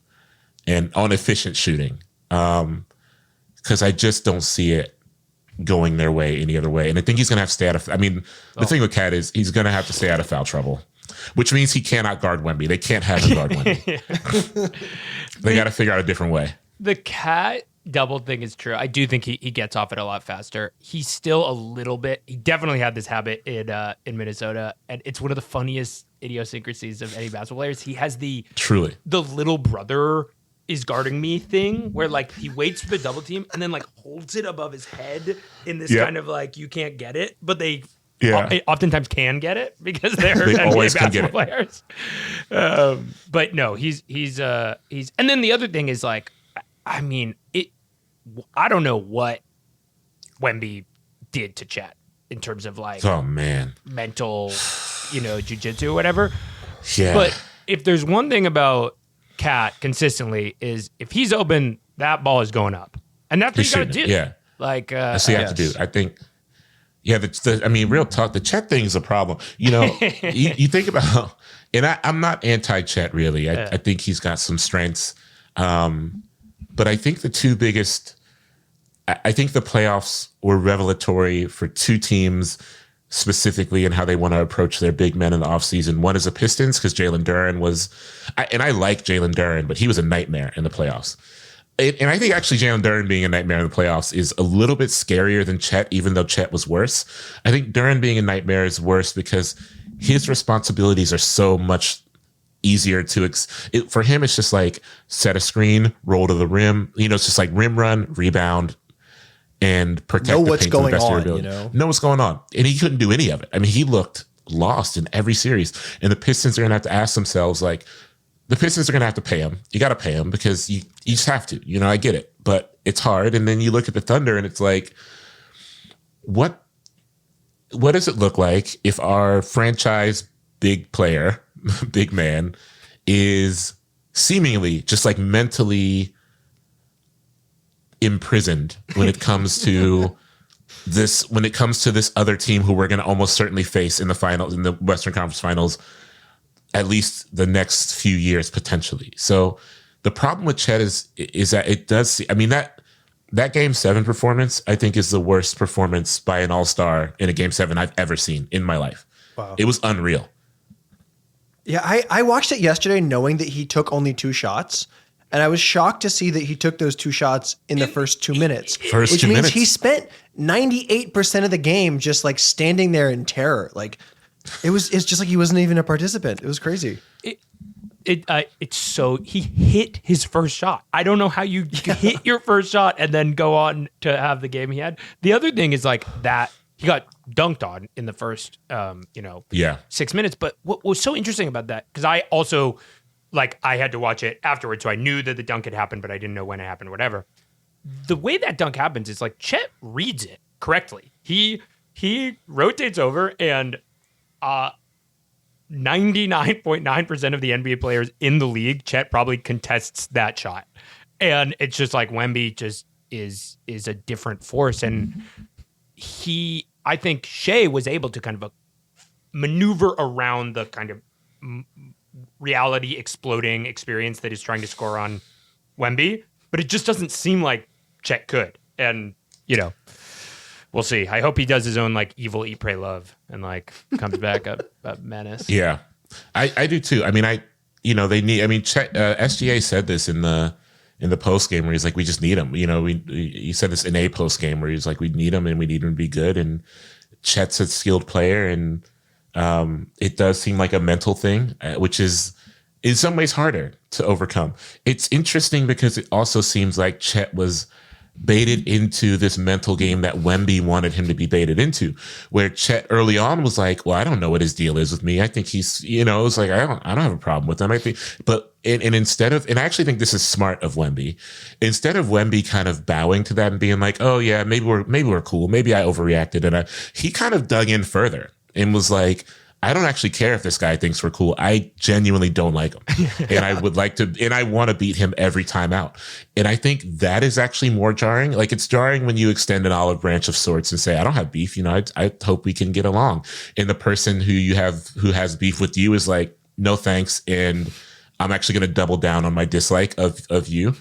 and on efficient shooting. Because I just don't see it going their way any other way. And I think he's going to have to stay out of, the thing with Cat is he's going to have to stay out of foul trouble, which means he cannot guard Wemby. They can't have him guard Wemby. They got to figure out a different way. The Cat double thing is true. I do think he gets off it a lot faster. He's still a little bit, he definitely had this habit in Minnesota, and it's one of the funniest idiosyncrasies of any basketball players. He has the little brother is guarding me thing where like he waits for the double team and then like holds it above his head in this kind of like you can't get it, but they oftentimes can get it because they're they NBA always basketball can get it. players. But no, he's and then the other thing is like, I don't know what Wemby did to Chet in terms of like, mental, jujitsu or whatever. Yeah. But if there's one thing about Cat consistently is if he's open, that ball is going up, and that's what you got to do. Yeah. Like that's what you have to do. I think. Yeah. Real talk. The Chet thing is a problem. You think about, and I'm not anti-Chet really. I think he's got some strengths. But I think the two biggest, I think the playoffs were revelatory for two teams specifically and how they want to approach their big men in the offseason. One is the Pistons, because Jalen Duren I like Jalen Duren, but he was a nightmare in the playoffs. And I think actually Jalen Duren being a nightmare in the playoffs is a little bit scarier than Chet, even though Chet was worse. I think Duren being a nightmare is worse because his responsibilities are so much easier to for him. It's just like set a screen, roll to the rim. It's just like rim run, rebound, and protect the paint to the best of your ability. Know what's going on, and he couldn't do any of it. He looked lost in every series, and the Pistons are gonna have to ask themselves like, the Pistons are gonna have to pay him. You got to pay him because you just have to. I get it, but it's hard. And then you look at the Thunder, and it's like, what does it look like if our franchise big player, big man, is seemingly just like mentally imprisoned when it comes to this other team who we're going to almost certainly face in the finals, in the Western Conference Finals, at least the next few years potentially. So the problem with Chet is that it does. I mean, that Game 7 performance, I think, is the worst performance by an All-Star in a Game 7 I've ever seen in my life. Wow. It was unreal. Yeah, I watched it yesterday knowing that he took only 2 shots. And I was shocked to see that he took those 2 shots in the first 2 minutes. Which means he spent 98% of the game just like standing there in terror. Like it's just like he wasn't even a participant. It was crazy. It's so he hit his first shot. I don't know how you hit your first shot and then go on to have the game he had. The other thing is like that he got dunked on in the first 6 minutes. But what was so interesting about that, because I also I had to watch it afterwards, so I knew that the dunk had happened, but I didn't know when it happened, whatever. The way that dunk happens is like Chet reads it correctly. He rotates over, and 99.9% of the NBA players in the league, Chet probably contests that shot. And it's just like Wemby just is a different force. And I think Shea was able to kind of maneuver around the kind of reality exploding experience that he's trying to score on Wemby, but it just doesn't seem like Chet could. And, we'll see. I hope he does his own evil eat, pray, love and comes back a menace. Yeah, I do too. I mean, they need, Chet, SGA said this in the post game where he's like, we just need him. He said this in a post game where he's like, we need him and we need him to be good. And Chet's a skilled player, and it does seem like a mental thing, which is in some ways harder to overcome. It's interesting because it also seems like Chet was baited into this mental game that Wemby wanted him to be baited into, where Chet early on was like, well, I don't know what his deal is with me. I think he's, it was like, I don't have a problem with him. I think, but instead of, and I actually think this is smart of Wemby, instead of Wemby kind of bowing to that and being like, oh yeah, maybe we're cool. Maybe I overreacted. And he kind of dug in further and was like, I don't actually care if this guy thinks we're cool. I genuinely don't like him. And I would like to, and I want to beat him every time out. And I think that is actually more jarring. Like, it's jarring when you extend an olive branch of sorts and say, I don't have beef. I hope we can get along. And the person who has beef with you is like, no thanks. And I'm actually going to double down on my dislike of you.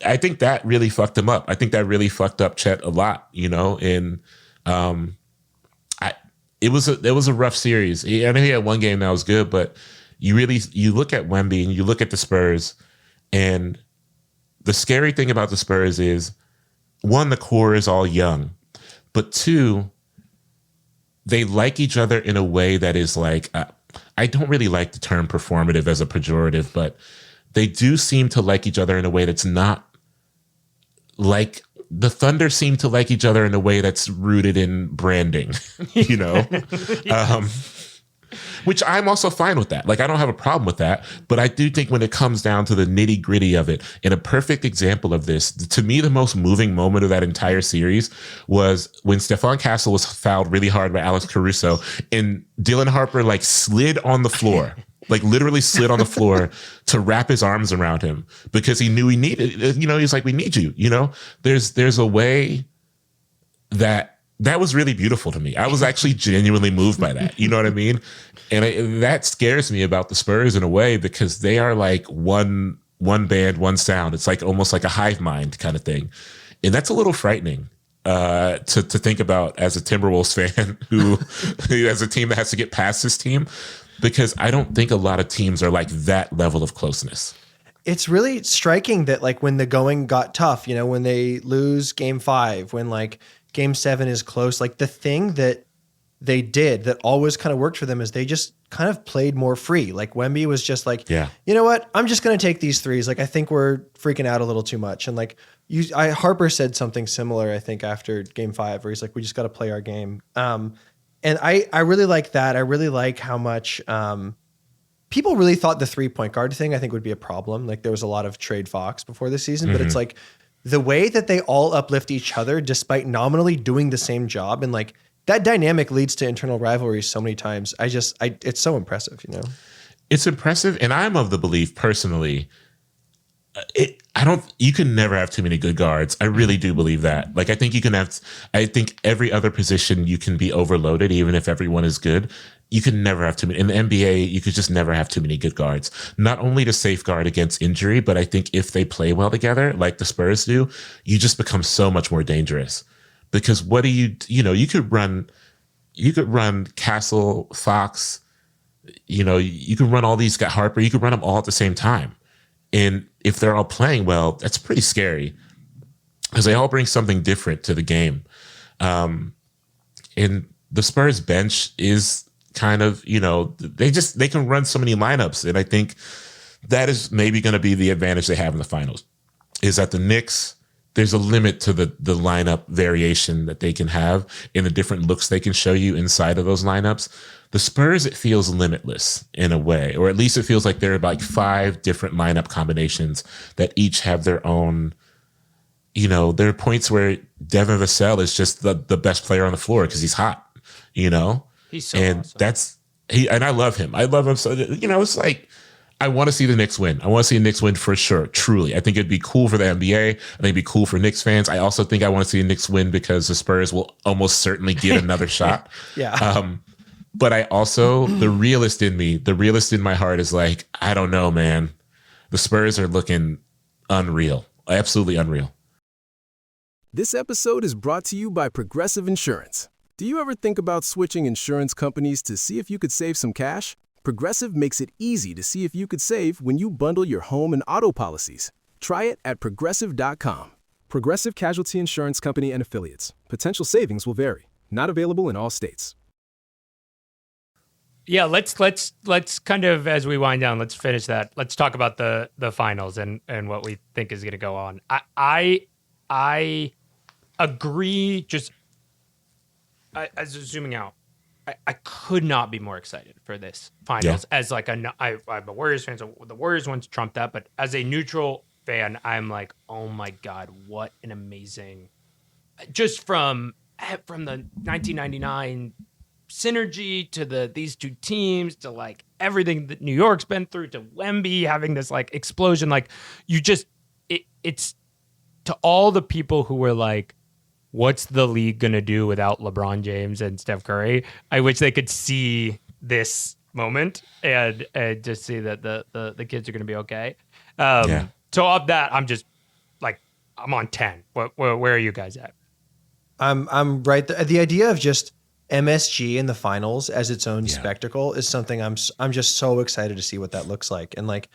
I think that really fucked him up. I think that really fucked up Chet a lot, and, it was a rough series. I know he had one game that was good, but you look at Wemby and you look at the Spurs, and the scary thing about the Spurs is, one, the core is all young, but two, they like each other in a way that is like, I don't really like the term performative as a pejorative, but they do seem to like each other in a way that's not like the Thunder seem to like each other in a way that's rooted in branding, which I'm also fine with that. Like, I don't have a problem with that, but I do think when it comes down to the nitty gritty of it, and a perfect example of this, to me, the most moving moment of that entire series was when Stephon Castle was fouled really hard by Alex Caruso, and Dylan Harper slid on the floor. Literally slid on the floor to wrap his arms around him because he knew he needed, he's like, we need you, there's a way that was really beautiful to me. I was actually genuinely moved by that. You know what I mean? And that scares me about the Spurs in a way, because they are like one band, one sound. It's like almost like a hive mind kind of thing. And that's a little frightening to think about as a Timberwolves fan who has a team that has to get past this team. Because I don't think a lot of teams are like that level of closeness. It's really striking that when the going got tough, when they lose Game 5, when Game 7 is close, the thing that they did that always kind of worked for them is they just kind of played more free. Wemby was just you know what? I'm just going to take these threes. I think we're freaking out a little too much. And Harper said something similar, I think, after Game 5, where he's like, we just got to play our game. And I really like that. I really like how much people really thought the 3-point guard thing, I think, would be a problem. There was a lot of trade Fox before the season, but it's the way that they all uplift each other despite nominally doing the same job and that dynamic leads to internal rivalries so many times. It's so impressive, you know. It's impressive, and I'm of the belief personally. You can never have too many good guards. I really do believe that. Like, I think every other position you can be overloaded, even if everyone is good. You can never have too many. In the NBA, you could just never have too many good guards. Not only to safeguard against injury, but I think if they play well together, like the Spurs do, you just become so much more dangerous. Because what do you could run Castle, Fox, you could run all these guys, Harper, you could run them all at the same time. And if they're all playing well, that's pretty scary because they all bring something different to the game. And the Spurs bench is kind of, they can run so many lineups. And I think that is maybe going to be the advantage they have in the finals, is that the Knicks, there's a limit to the lineup variation that they can have and the different looks they can show you inside of those lineups. The Spurs, it feels limitless in a way, or at least it feels like there are like 5 different lineup combinations that each have their own, there are points where Devin Vassell is just the best player on the floor because he's hot, He's so awesome. And I love him. I love him. So, it's like, I want to see the Knicks win. I want to see the Knicks win for sure. Truly. I think it'd be cool for the NBA. I think it'd be cool for Knicks fans. I also think I want to see the Knicks win because the Spurs will almost certainly get another shot. Yeah. But I also, the realist in my heart is like, I don't know, man. The Spurs are looking unreal. Absolutely unreal. This episode is brought to you by Progressive Insurance. Do you ever think about switching insurance companies to see if you could save some cash? Progressive makes it easy to see if you could save when you bundle your home and auto policies. Try it at Progressive.com. Progressive Casualty Insurance Company and Affiliates. Potential savings will vary. Not available in all states. Yeah, let's kind of, as we wind down, let's finish that. Let's talk about the finals and what we think is going to go on. I agree. Just as zooming out, I could not be more excited for this finals. Yeah. As like I'm a Warriors fan, so the Warriors ones trump that. But as a neutral fan, I'm like, oh my god, what an amazing! Just from the 1999 synergy to these two teams to like everything that New York's been through to Wemby having this like explosion, like it's to all the people who were like, what's the league gonna do without LeBron James and Steph Curry? I wish they could see this moment and just see that the kids are gonna be okay. So of that, I'm just like, I'm on 10. Where are you guys at? I'm right. The idea of just MSG in the finals as its own spectacle is something I'm just so excited to see what that looks like. And like,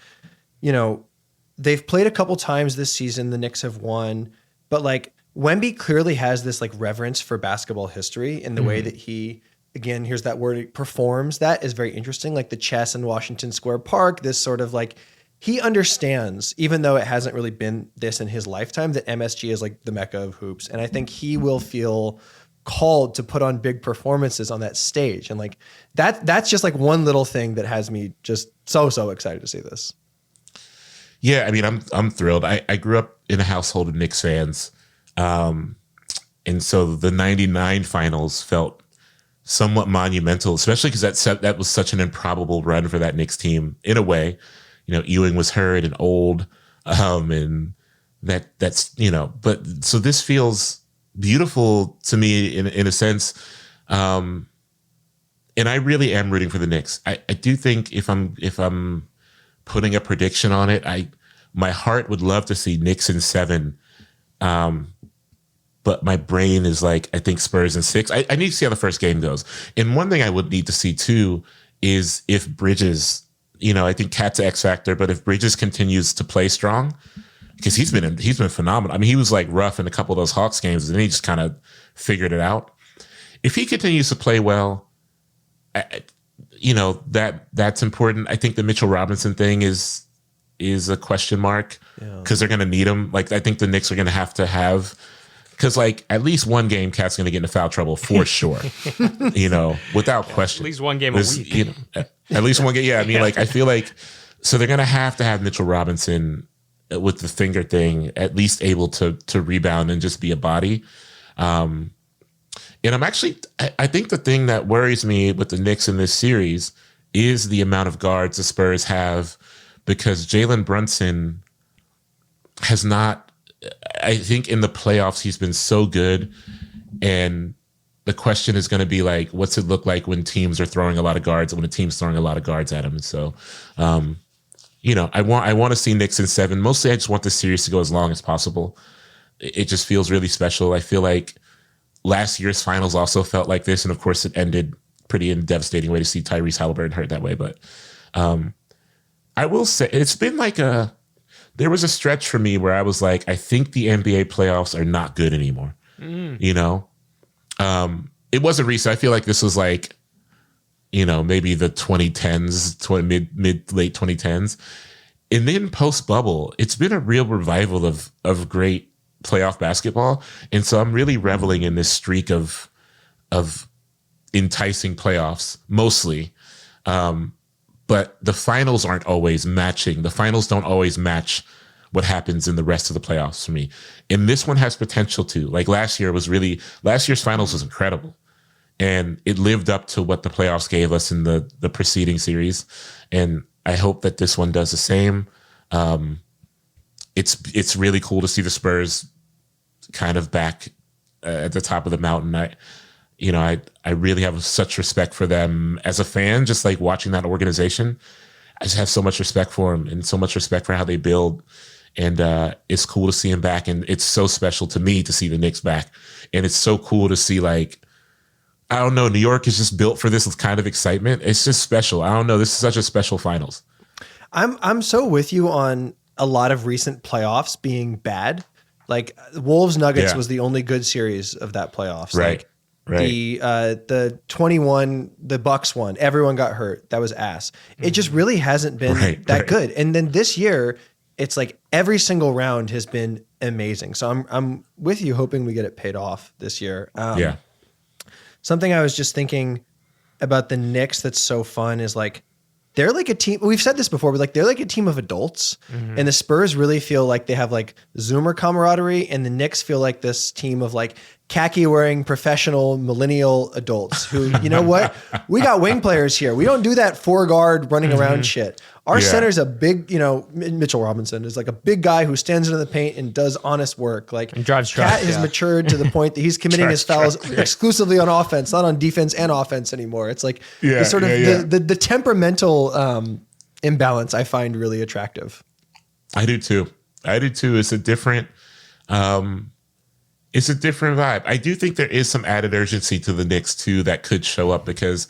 they've played a couple times this season. The Knicks have won, but like Wemby clearly has this like reverence for basketball history in the way that he, again, here's that word, performs. That is very interesting. Like the chess in Washington Square Park, this sort of like, he understands, even though it hasn't really been this in his lifetime, that MSG is like the mecca of hoops. And I think he will feel called to put on big performances on that stage. And like that's just like one little thing that has me just so excited to see this. Yeah, I mean, I'm thrilled. I grew up in a household of Knicks fans. And so the 99 finals felt somewhat monumental, especially because that was such an improbable run for that Knicks team in a way. Ewing was hurt and old. And that's, but so this feels beautiful to me in a sense. And I really am rooting for the Knicks. I do think if I'm putting a prediction on it, my heart would love to see Knicks in 7. But my brain is like, I think Spurs in 6. I need to see how the first game goes. And one thing I would need to see too is if Bridges, I think Cat's an X factor, but if Bridges continues to play strong, because he's been phenomenal. I mean, he was like rough in a couple of those Hawks games, and then he just kind of figured it out. If he continues to play well, that's important. I think the Mitchell Robinson thing is a question mark because they're going to need him. Like, I think the Knicks are going to have. Because, like, at least one game, Cat's going to get into foul trouble for sure, without question. At least one game a week. At least one game. Yeah, I mean, like, I feel like, so they're going to have Mitchell Robinson with the finger thing, at least able to rebound and just be a body. And And I think the thing that worries me with the Knicks in this series is the amount of guards the Spurs have, because Jalen Brunson has not, I think in the playoffs, he's been so good. And the question is going to be like, what's it look like when teams are throwing a lot of guards, when a team's throwing a lot of guards at him? And so, I want to see Knicks in 7. Mostly I just want the series to go as long as possible. It just feels really special. I feel like last year's finals also felt like this. And of course it ended pretty in a devastating way to see Tyrese Halliburton hurt that way. But I will say it's been like there was a stretch for me where I was like, I think the NBA playoffs are not good anymore. It wasn't recent. I feel like this was like, maybe the 2010s, mid-late 2010s. And then post-bubble, it's been a real revival of great playoff basketball. And so I'm really reveling in this streak of enticing playoffs, mostly. But the finals aren't always matching. The finals don't always match what happens in the rest of the playoffs for me. And this one has potential to. Like last year's finals was incredible. And it lived up to what the playoffs gave us in the preceding series. And I hope that this one does the same. It's really cool to see the Spurs kind of back at the top of the mountain. I really have such respect for them as a fan, just like watching that organization. I just have so much respect for them and so much respect for how they build. And it's cool to see them back. And it's so special to me to see the Knicks back. And it's so cool to see, like, I don't know, New York is just built for this kind of excitement. It's just special. I don't know. This is such a special finals. I'm so with you on a lot of recent playoffs being bad. Like Wolves Nuggets was the only good series of that playoffs. Right. Like, the 21, the Bucks one, everyone got hurt. That was ass. It just really hasn't been that good. And then this year, it's like every single round has been amazing. So I'm with you, hoping we get it paid off this year. Something I was just thinking about the Knicks that's so fun is like, they're like a team. We've said this before, but like they're like a team of adults, and the Spurs really feel like they have like Zoomer camaraderie, and the Knicks feel like this team of like khaki wearing professional millennial adults who, you know what, we got wing players here. We don't do that 4-guard running around shit. Our center's a big, Mitchell Robinson is like a big guy who stands into the paint and does honest work. Like, and drives trucks. Cat has matured to the point that he's committing his fouls exclusively on offense, not on defense and offense anymore. It's like the sort of the temperamental imbalance I find really attractive. I do too. It's a different vibe. I do think there is some added urgency to the Knicks too that could show up, because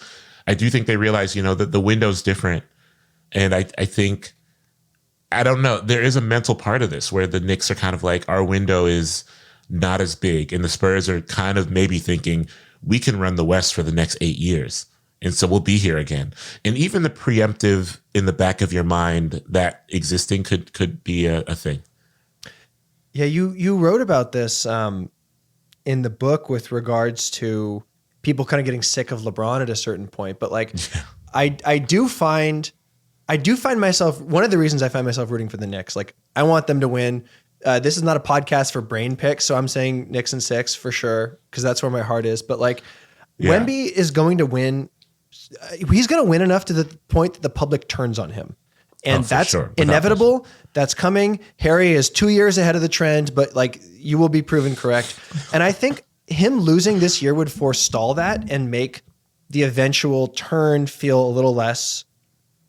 I do think they realize, that the window's different. And I think, I don't know, there is a mental part of this where the Knicks are kind of like, our window is not as big. And the Spurs are kind of maybe thinking, we can run the West for the next 8 years. And so we'll be here again. And even the preemptive in the back of your mind that existing could be a thing. Yeah, you wrote about this in the book with regards to people kind of getting sick of LeBron at a certain point. But like, I do find myself, one of the reasons I find myself rooting for the Knicks, like I want them to win. This is not a podcast for brain picks, so I'm saying Knicks in 6 for sure, because that's where my heart is. But like, Wemby is going to win. He's going to win enough to the point that the public turns on him. And that's inevitable. That's coming. Harry is 2 years ahead of the trend, but like you will be proven correct. And I think him losing this year would forestall that and make the eventual turn feel a little less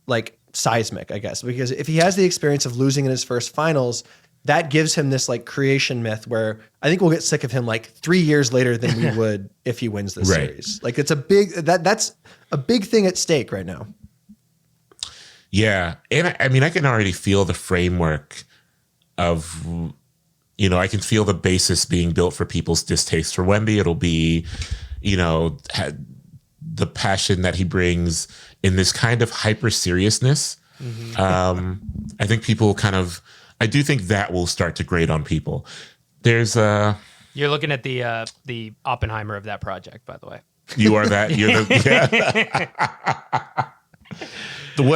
like seismic, I guess, because if he has the experience of losing in his first finals, that gives him this like creation myth where I think we'll get sick of him like 3 years later than we would if he wins this series. Like it's a big, that's a big thing at stake right now. Yeah. And I mean, I can already feel the framework of, I can feel the basis being built for people's distaste for Wemby. It'll be, the passion that he brings in this kind of hyper seriousness. I think people I do think that will start to grate on people. There's You're looking at the Oppenheimer of that project, by the way. You are that. You're the.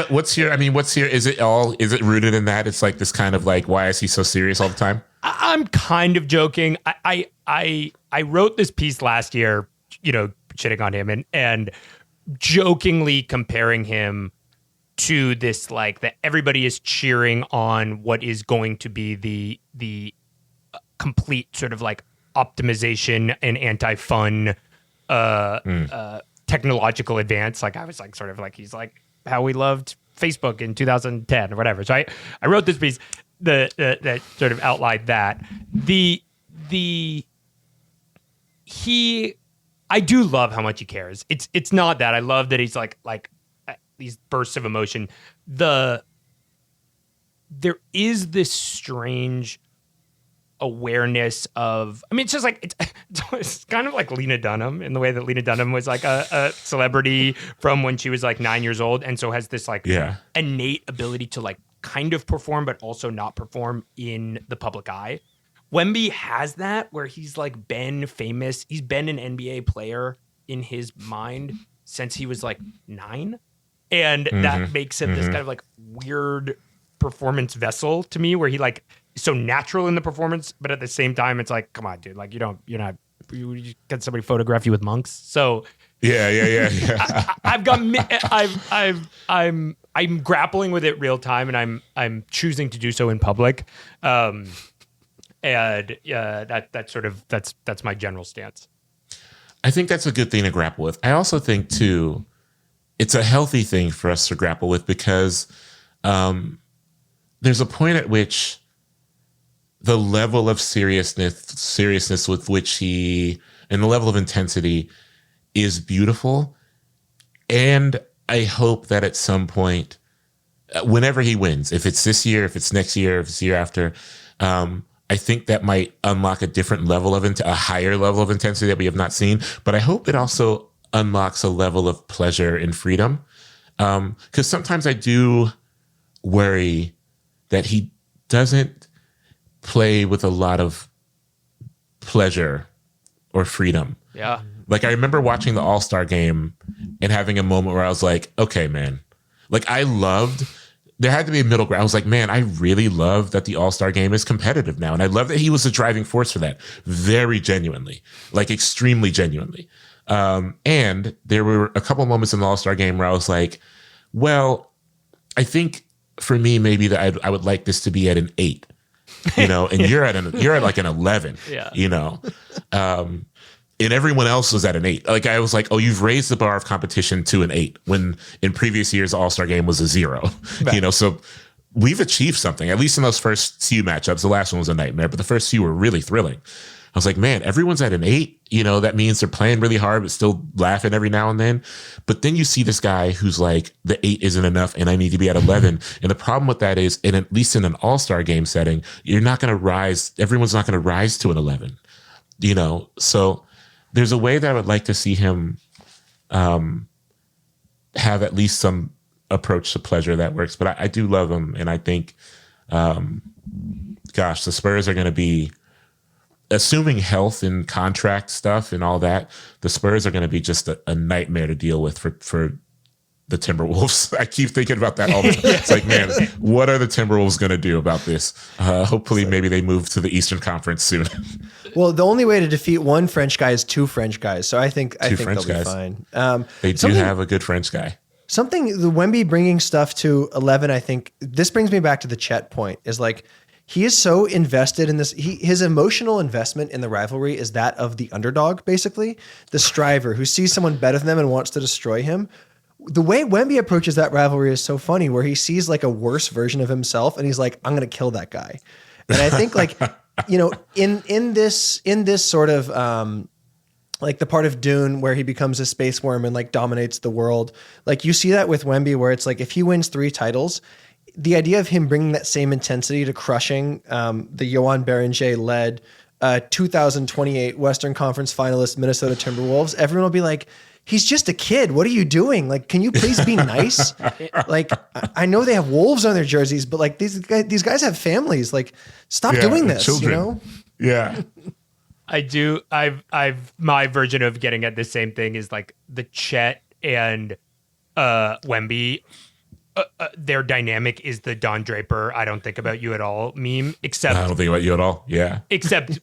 What's your? Is it rooted in that? It's like this kind of like, why is he so serious all the time? I'm kind of joking. I wrote this piece last year shitting on him and jokingly comparing him to this, like, that everybody is cheering on what is going to be the complete sort of like optimization and anti-fun technological advance. Like, I was like, sort of like, he's like how we loved Facebook in 2010 or whatever. So I wrote this piece that sort of outlined that. I do love how much he cares. It's not that. I love that he's like these bursts of emotion. There is this strange awareness of, I mean, it's just like, it's kind of like Lena Dunham, in the way that Lena Dunham was like a celebrity from when she was like 9 years old. And so has this like innate ability to like kind of perform, but also not perform in the public eye. Wemby has that, where he's like been famous. He's been an NBA player in his mind since he was like 9. And that makes him this kind of like weird performance vessel to me, where he like is so natural in the performance, but at the same time, it's like, come on, dude, like you get somebody photograph you with monks. So yeah. I'm grappling with it real time, and I'm choosing to do so in public. And that's my general stance. I think that's a good thing to grapple with. I also think too, it's a healthy thing for us to grapple with, because there's a point at which the level of seriousness with which he, and the level of intensity is beautiful. And I hope that at some point, whenever he wins, if it's this year, if it's next year, if it's the year after, I think that might unlock a different level of a higher level of intensity that we have not seen. But I hope it also unlocks a level of pleasure and freedom. Because sometimes I do worry that he doesn't play with a lot of pleasure or freedom. Yeah. Like, I remember watching the All-Star game and having a moment where I was like, okay, man. Like, there had to be a middle ground. I was like, man, I really love that the All-Star game is competitive now. And I love that he was the driving force for that. Very genuinely. Like, extremely genuinely. And there were a couple moments in the All-Star game where I was like, well, I think for me, maybe that I would like this to be at an 8, and you're at like an 11, and everyone else was at an 8. Like, I was like, oh, you've raised the bar of competition to an 8, when in previous years, the All-Star game was a 0, so we've achieved something, at least in those first few matchups. The last one was a nightmare, but the first few were really thrilling. I was like, man, everyone's at an 8, that means they're playing really hard, but still laughing every now and then. But then you see this guy who's like, the 8 isn't enough and I need to be at 11. And the problem with that is, at least in an all-star game setting, everyone's not going to rise to an 11, So there's a way that I would like to see him have at least some approach to pleasure that works. But I do love him. And I think, the Spurs are going to be, assuming health and contract stuff and all that, the Spurs are going to be just a nightmare to deal with for the Timberwolves. I keep thinking about that all the time. It's like, man, what are the Timberwolves going to do about this? Hopefully, maybe they move to the Eastern Conference soon. Well, the only way to defeat one French guy is 2 French guys. So I think they'll be fine. They do have a good French guy. Something, the Wemby bringing stuff to 11, I think, this brings me back to the Chet point, is like, he is so invested in this. His emotional investment in the rivalry is that of the underdog, basically, the striver who sees someone better than them and wants to destroy him. The way Wemby approaches that rivalry is so funny, where he sees like a worse version of himself and he's like, I'm going to kill that guy. And I think like, in this sort of, like the part of Dune where he becomes a space worm and like dominates the world. Like, you see that with Wemby, where it's like, if he wins 3 titles, the idea of him bringing that same intensity to crushing the Johan Beringer-led 2028 Western Conference finalist Minnesota Timberwolves, everyone will be like, he's just a kid. What are you doing? Like, can you please be nice? Like, I know they have wolves on their jerseys, but like these guys have families. Like, stop doing this, children. Yeah. I do. I've my version of getting at the same thing is like the Chet and Wemby. Their dynamic is the Don Draper "I don't think about you at all" meme. Except I don't think about you at all. Yeah. Except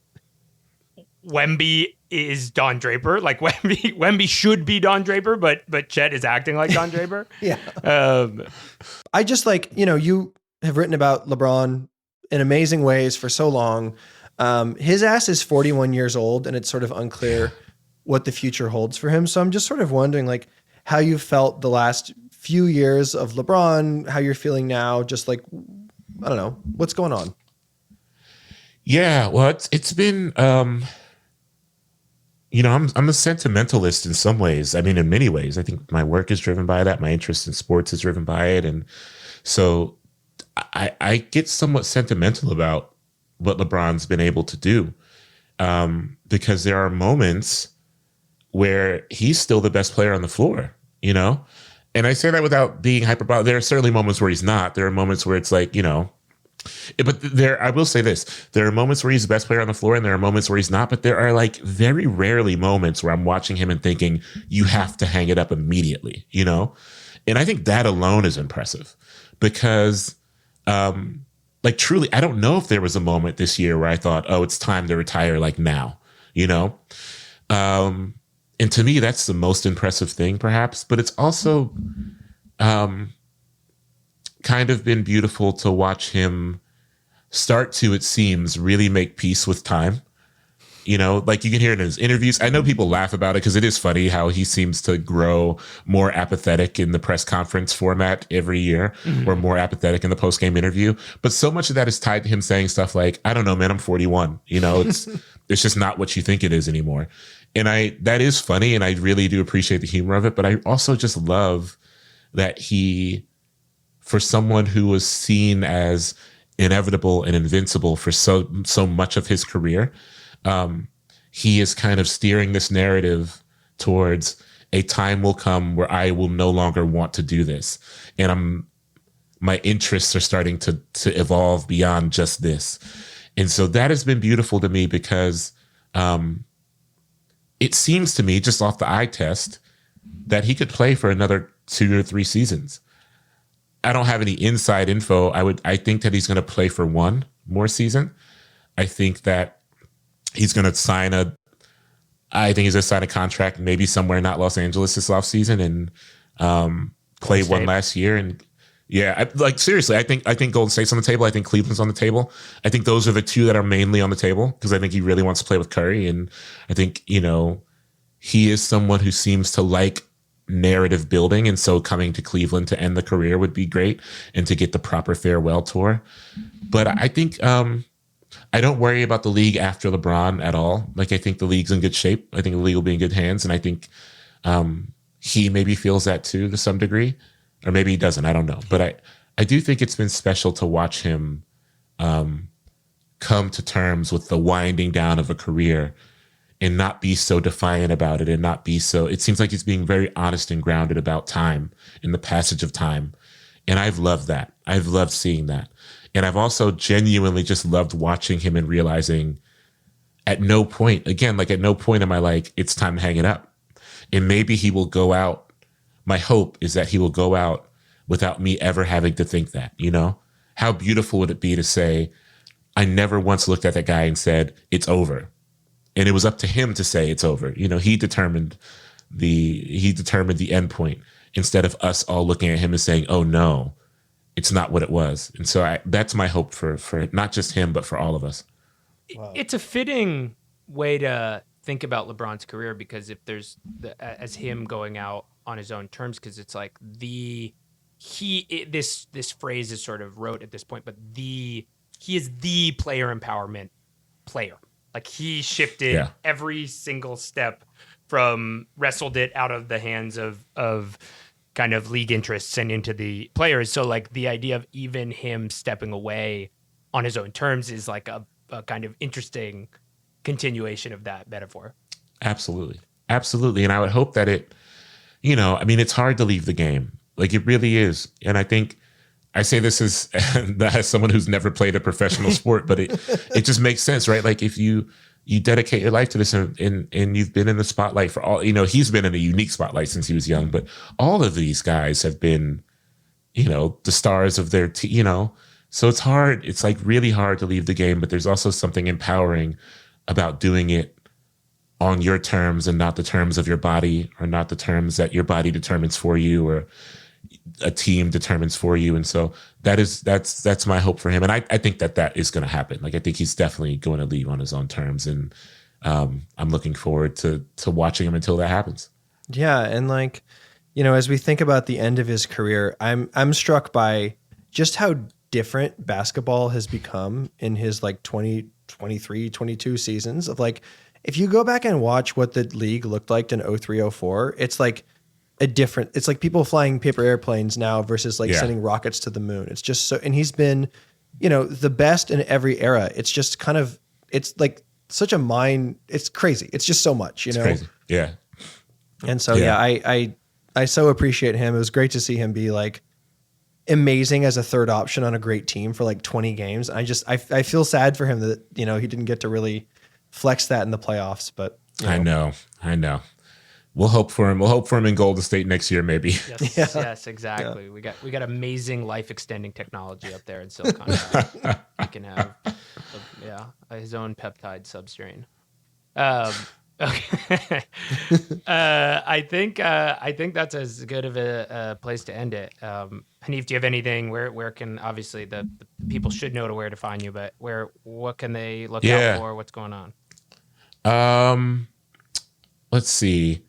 Wemby is Don Draper. Like Wemby should be Don Draper, but Chet is acting like Don Draper. Yeah. I just you have written about LeBron in amazing ways for so long. His ass is 41 years old, and it's sort of unclear what the future holds for him. So I'm just sort of wondering how you felt the last few years of LeBron, how you're feeling now, just I don't know, what's going on? Yeah, well, it's been, I'm a sentimentalist in some ways. I mean, in many ways, I think my work is driven by that. My interest in sports is driven by it. And so I get somewhat sentimental about what LeBron's been able to do, because there are moments where he's still the best player on the floor, And I say that without being hyperbolic. There are certainly moments where he's not. There are moments where it's but I will say this. There are moments where he's the best player on the floor, and there are moments where he's not. But there are very rarely moments where I'm watching him and thinking, you have to hang it up immediately, And I think that alone is impressive because, truly, I don't know if there was a moment this year where I thought, oh, it's time to retire now, And to me, that's the most impressive thing, perhaps. But it's also kind of been beautiful to watch him start to, it seems, really make peace with time. You can hear it in his interviews. I know people laugh about it because it is funny how he seems to grow more apathetic in the press conference format every year, or more apathetic in the post-game interview. But so much of that is tied to him saying stuff like, I don't know, man, I'm 41. It's just not what you think it is anymore. And that is funny, and I really do appreciate the humor of it. But I also just love that he, for someone who was seen as inevitable and invincible for so much of his career, he is kind of steering this narrative towards a time will come where I will no longer want to do this. And my interests are starting to evolve beyond just this. And so that has been beautiful to me because it seems to me, just off the eye test, that he could play for another 2 or 3 seasons. I don't have any inside info. I think that he's going to play for 1 more season. I think that he's going to sign a contract maybe somewhere not Los Angeles this offseason and play one last year. And yeah, seriously, I think Golden State's on the table. I think Cleveland's on the table. I think those are the 2 that are mainly on the table because I think he really wants to play with Curry. And I think, he is someone who seems to like narrative building. And so coming to Cleveland to end the career would be great and to get the proper farewell tour. But I think I don't worry about the league after LeBron at all. I think the league's in good shape. I think the league will be in good hands. And I think he maybe feels that too to some degree. Or maybe he doesn't. I don't know. But I do think it's been special to watch him come to terms with the winding down of a career and not be so defiant about it and not be so. It seems like he's being very honest and grounded about time and the passage of time. And I've loved that. I've loved seeing that. And I've also genuinely just loved watching him and realizing at no point am I like, it's time to hang it up. And maybe he will go out. My hope is that he will go out without me ever having to think that, How beautiful would it be to say, I never once looked at that guy and said, it's over. And it was up to him to say it's over. He determined the end point instead of us all looking at him and saying, oh no, it's not what it was. And so that's my hope for not just him, but for all of us. Wow. It's a fitting way to think about LeBron's career because if there's as him going out on his own terms, because it's like this phrase is sort of rote at this point, but he is the player empowerment player. Like he shifted every single step wrestled it out of the hands of kind of league interests and into the players. So like the idea of even him stepping away on his own terms is like a kind of interesting continuation of that metaphor. Absolutely. And I would hope that it's hard to leave the game. Like it really is. And I think I say this as someone who's never played a professional sport, but it just makes sense, right? Like if you dedicate your life to this and you've been in the spotlight for all, he's been in a unique spotlight since he was young, but all of these guys have been, the stars of their team, so it's hard. It's like really hard to leave the game, but there's also something empowering about doing it on your terms and not the terms of your body, or not the terms that your body determines for you or a team determines for you. And so that's my hope for him. And I think that is going to happen. Like, I think he's definitely going to leave on his own terms. And I'm looking forward to watching him until that happens. Yeah. And like, as we think about the end of his career, I'm struck by just how different basketball has become in his like 20, 23, 22 seasons of like, if you go back and watch what the league looked like in 03, 04, it's like it's like people flying paper airplanes now versus like sending rockets to the moon. It's just so, and he's been, the best in every era. It's just kind of, it's like such a mind. It's crazy. It's just so much, It's crazy. Yeah. And so, I so appreciate him. It was great to see him be like amazing as a third option on a great team for like 20 games. I feel sad for him that, he didn't get to really flex that in the playoffs, but I know. We'll hope for him. We'll hope for him in Golden State next year, maybe. Yes, exactly. Yeah. We got amazing life extending technology up there in Silicon Valley. He can have, his own peptide substrain. Okay. I think that's as good of a place to end it. Hanif, do you have anything? Where can, obviously the people should know where to find you, but what can they look out for? What's going on? Let's see.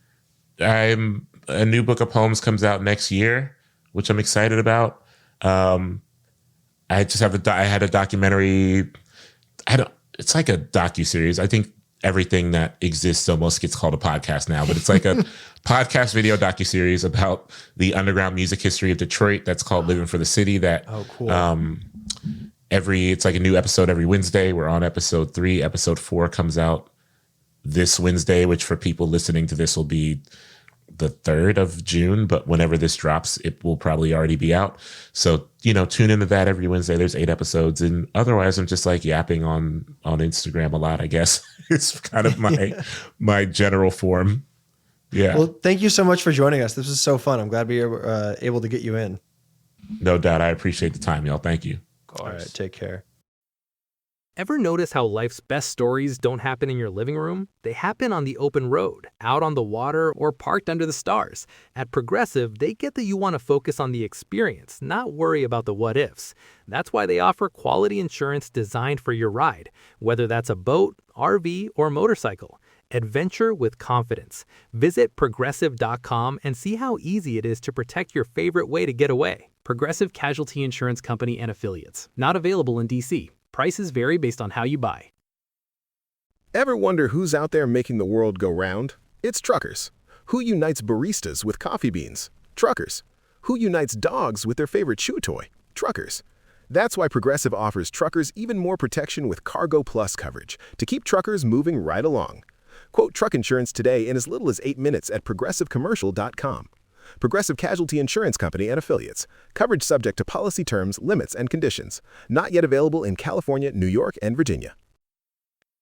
A new book of poems comes out next year, which I'm excited about. I had a documentary. It's like a docuseries. I think everything that exists almost gets called a podcast now, but it's like a podcast video docuseries about the underground music history of Detroit. That's called Living for the City. Cool. It's like a new episode every Wednesday. We're on episode 3. Episode 4 comes out this Wednesday, which for people listening to this will be the 3rd of June, but whenever this drops, it will probably already be out. So, tune into that every Wednesday. There's 8 episodes. And otherwise, I'm just like yapping on Instagram a lot, I guess. It's kind of my general form. Yeah. Well, thank you so much for joining us. This was so fun. I'm glad we were able to get you in. No doubt. I appreciate the time, y'all. Thank you. Of course. All right. Take care. Ever notice how life's best stories don't happen in your living room? They happen on the open road, out on the water, or parked under the stars. At Progressive, they get that you want to focus on the experience, not worry about the what-ifs. That's why they offer quality insurance designed for your ride, whether that's a boat, RV, or motorcycle. Adventure with confidence. Visit Progressive.com and see how easy it is to protect your favorite way to get away. Progressive Casualty Insurance Company and Affiliates. Not available in D.C. Prices vary based on how you buy. Ever wonder who's out there making the world go round? It's truckers. Who unites baristas with coffee beans? Truckers. Who unites dogs with their favorite chew toy? Truckers. That's why Progressive offers truckers even more protection with Cargo Plus coverage to keep truckers moving right along. Quote truck insurance today in as little as 8 minutes at progressivecommercial.com. Progressive Casualty Insurance Company and Affiliates. Coverage subject to policy terms, limits, and conditions. Not yet available in California, New York, and Virginia.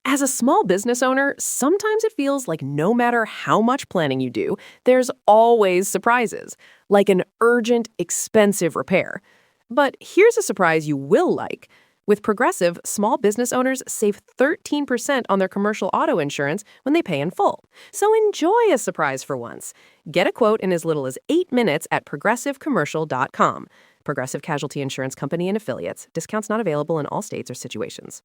As a small business owner, sometimes it feels like no matter how much planning you do, there's always surprises, like an urgent, expensive repair. But here's a surprise you will like. With Progressive, small business owners save 13% on their commercial auto insurance when they pay in full. So enjoy a surprise for once. Get a quote in as little as 8 minutes at progressivecommercial.com. Progressive Casualty Insurance Company and Affiliates. Discounts not available in all states or situations.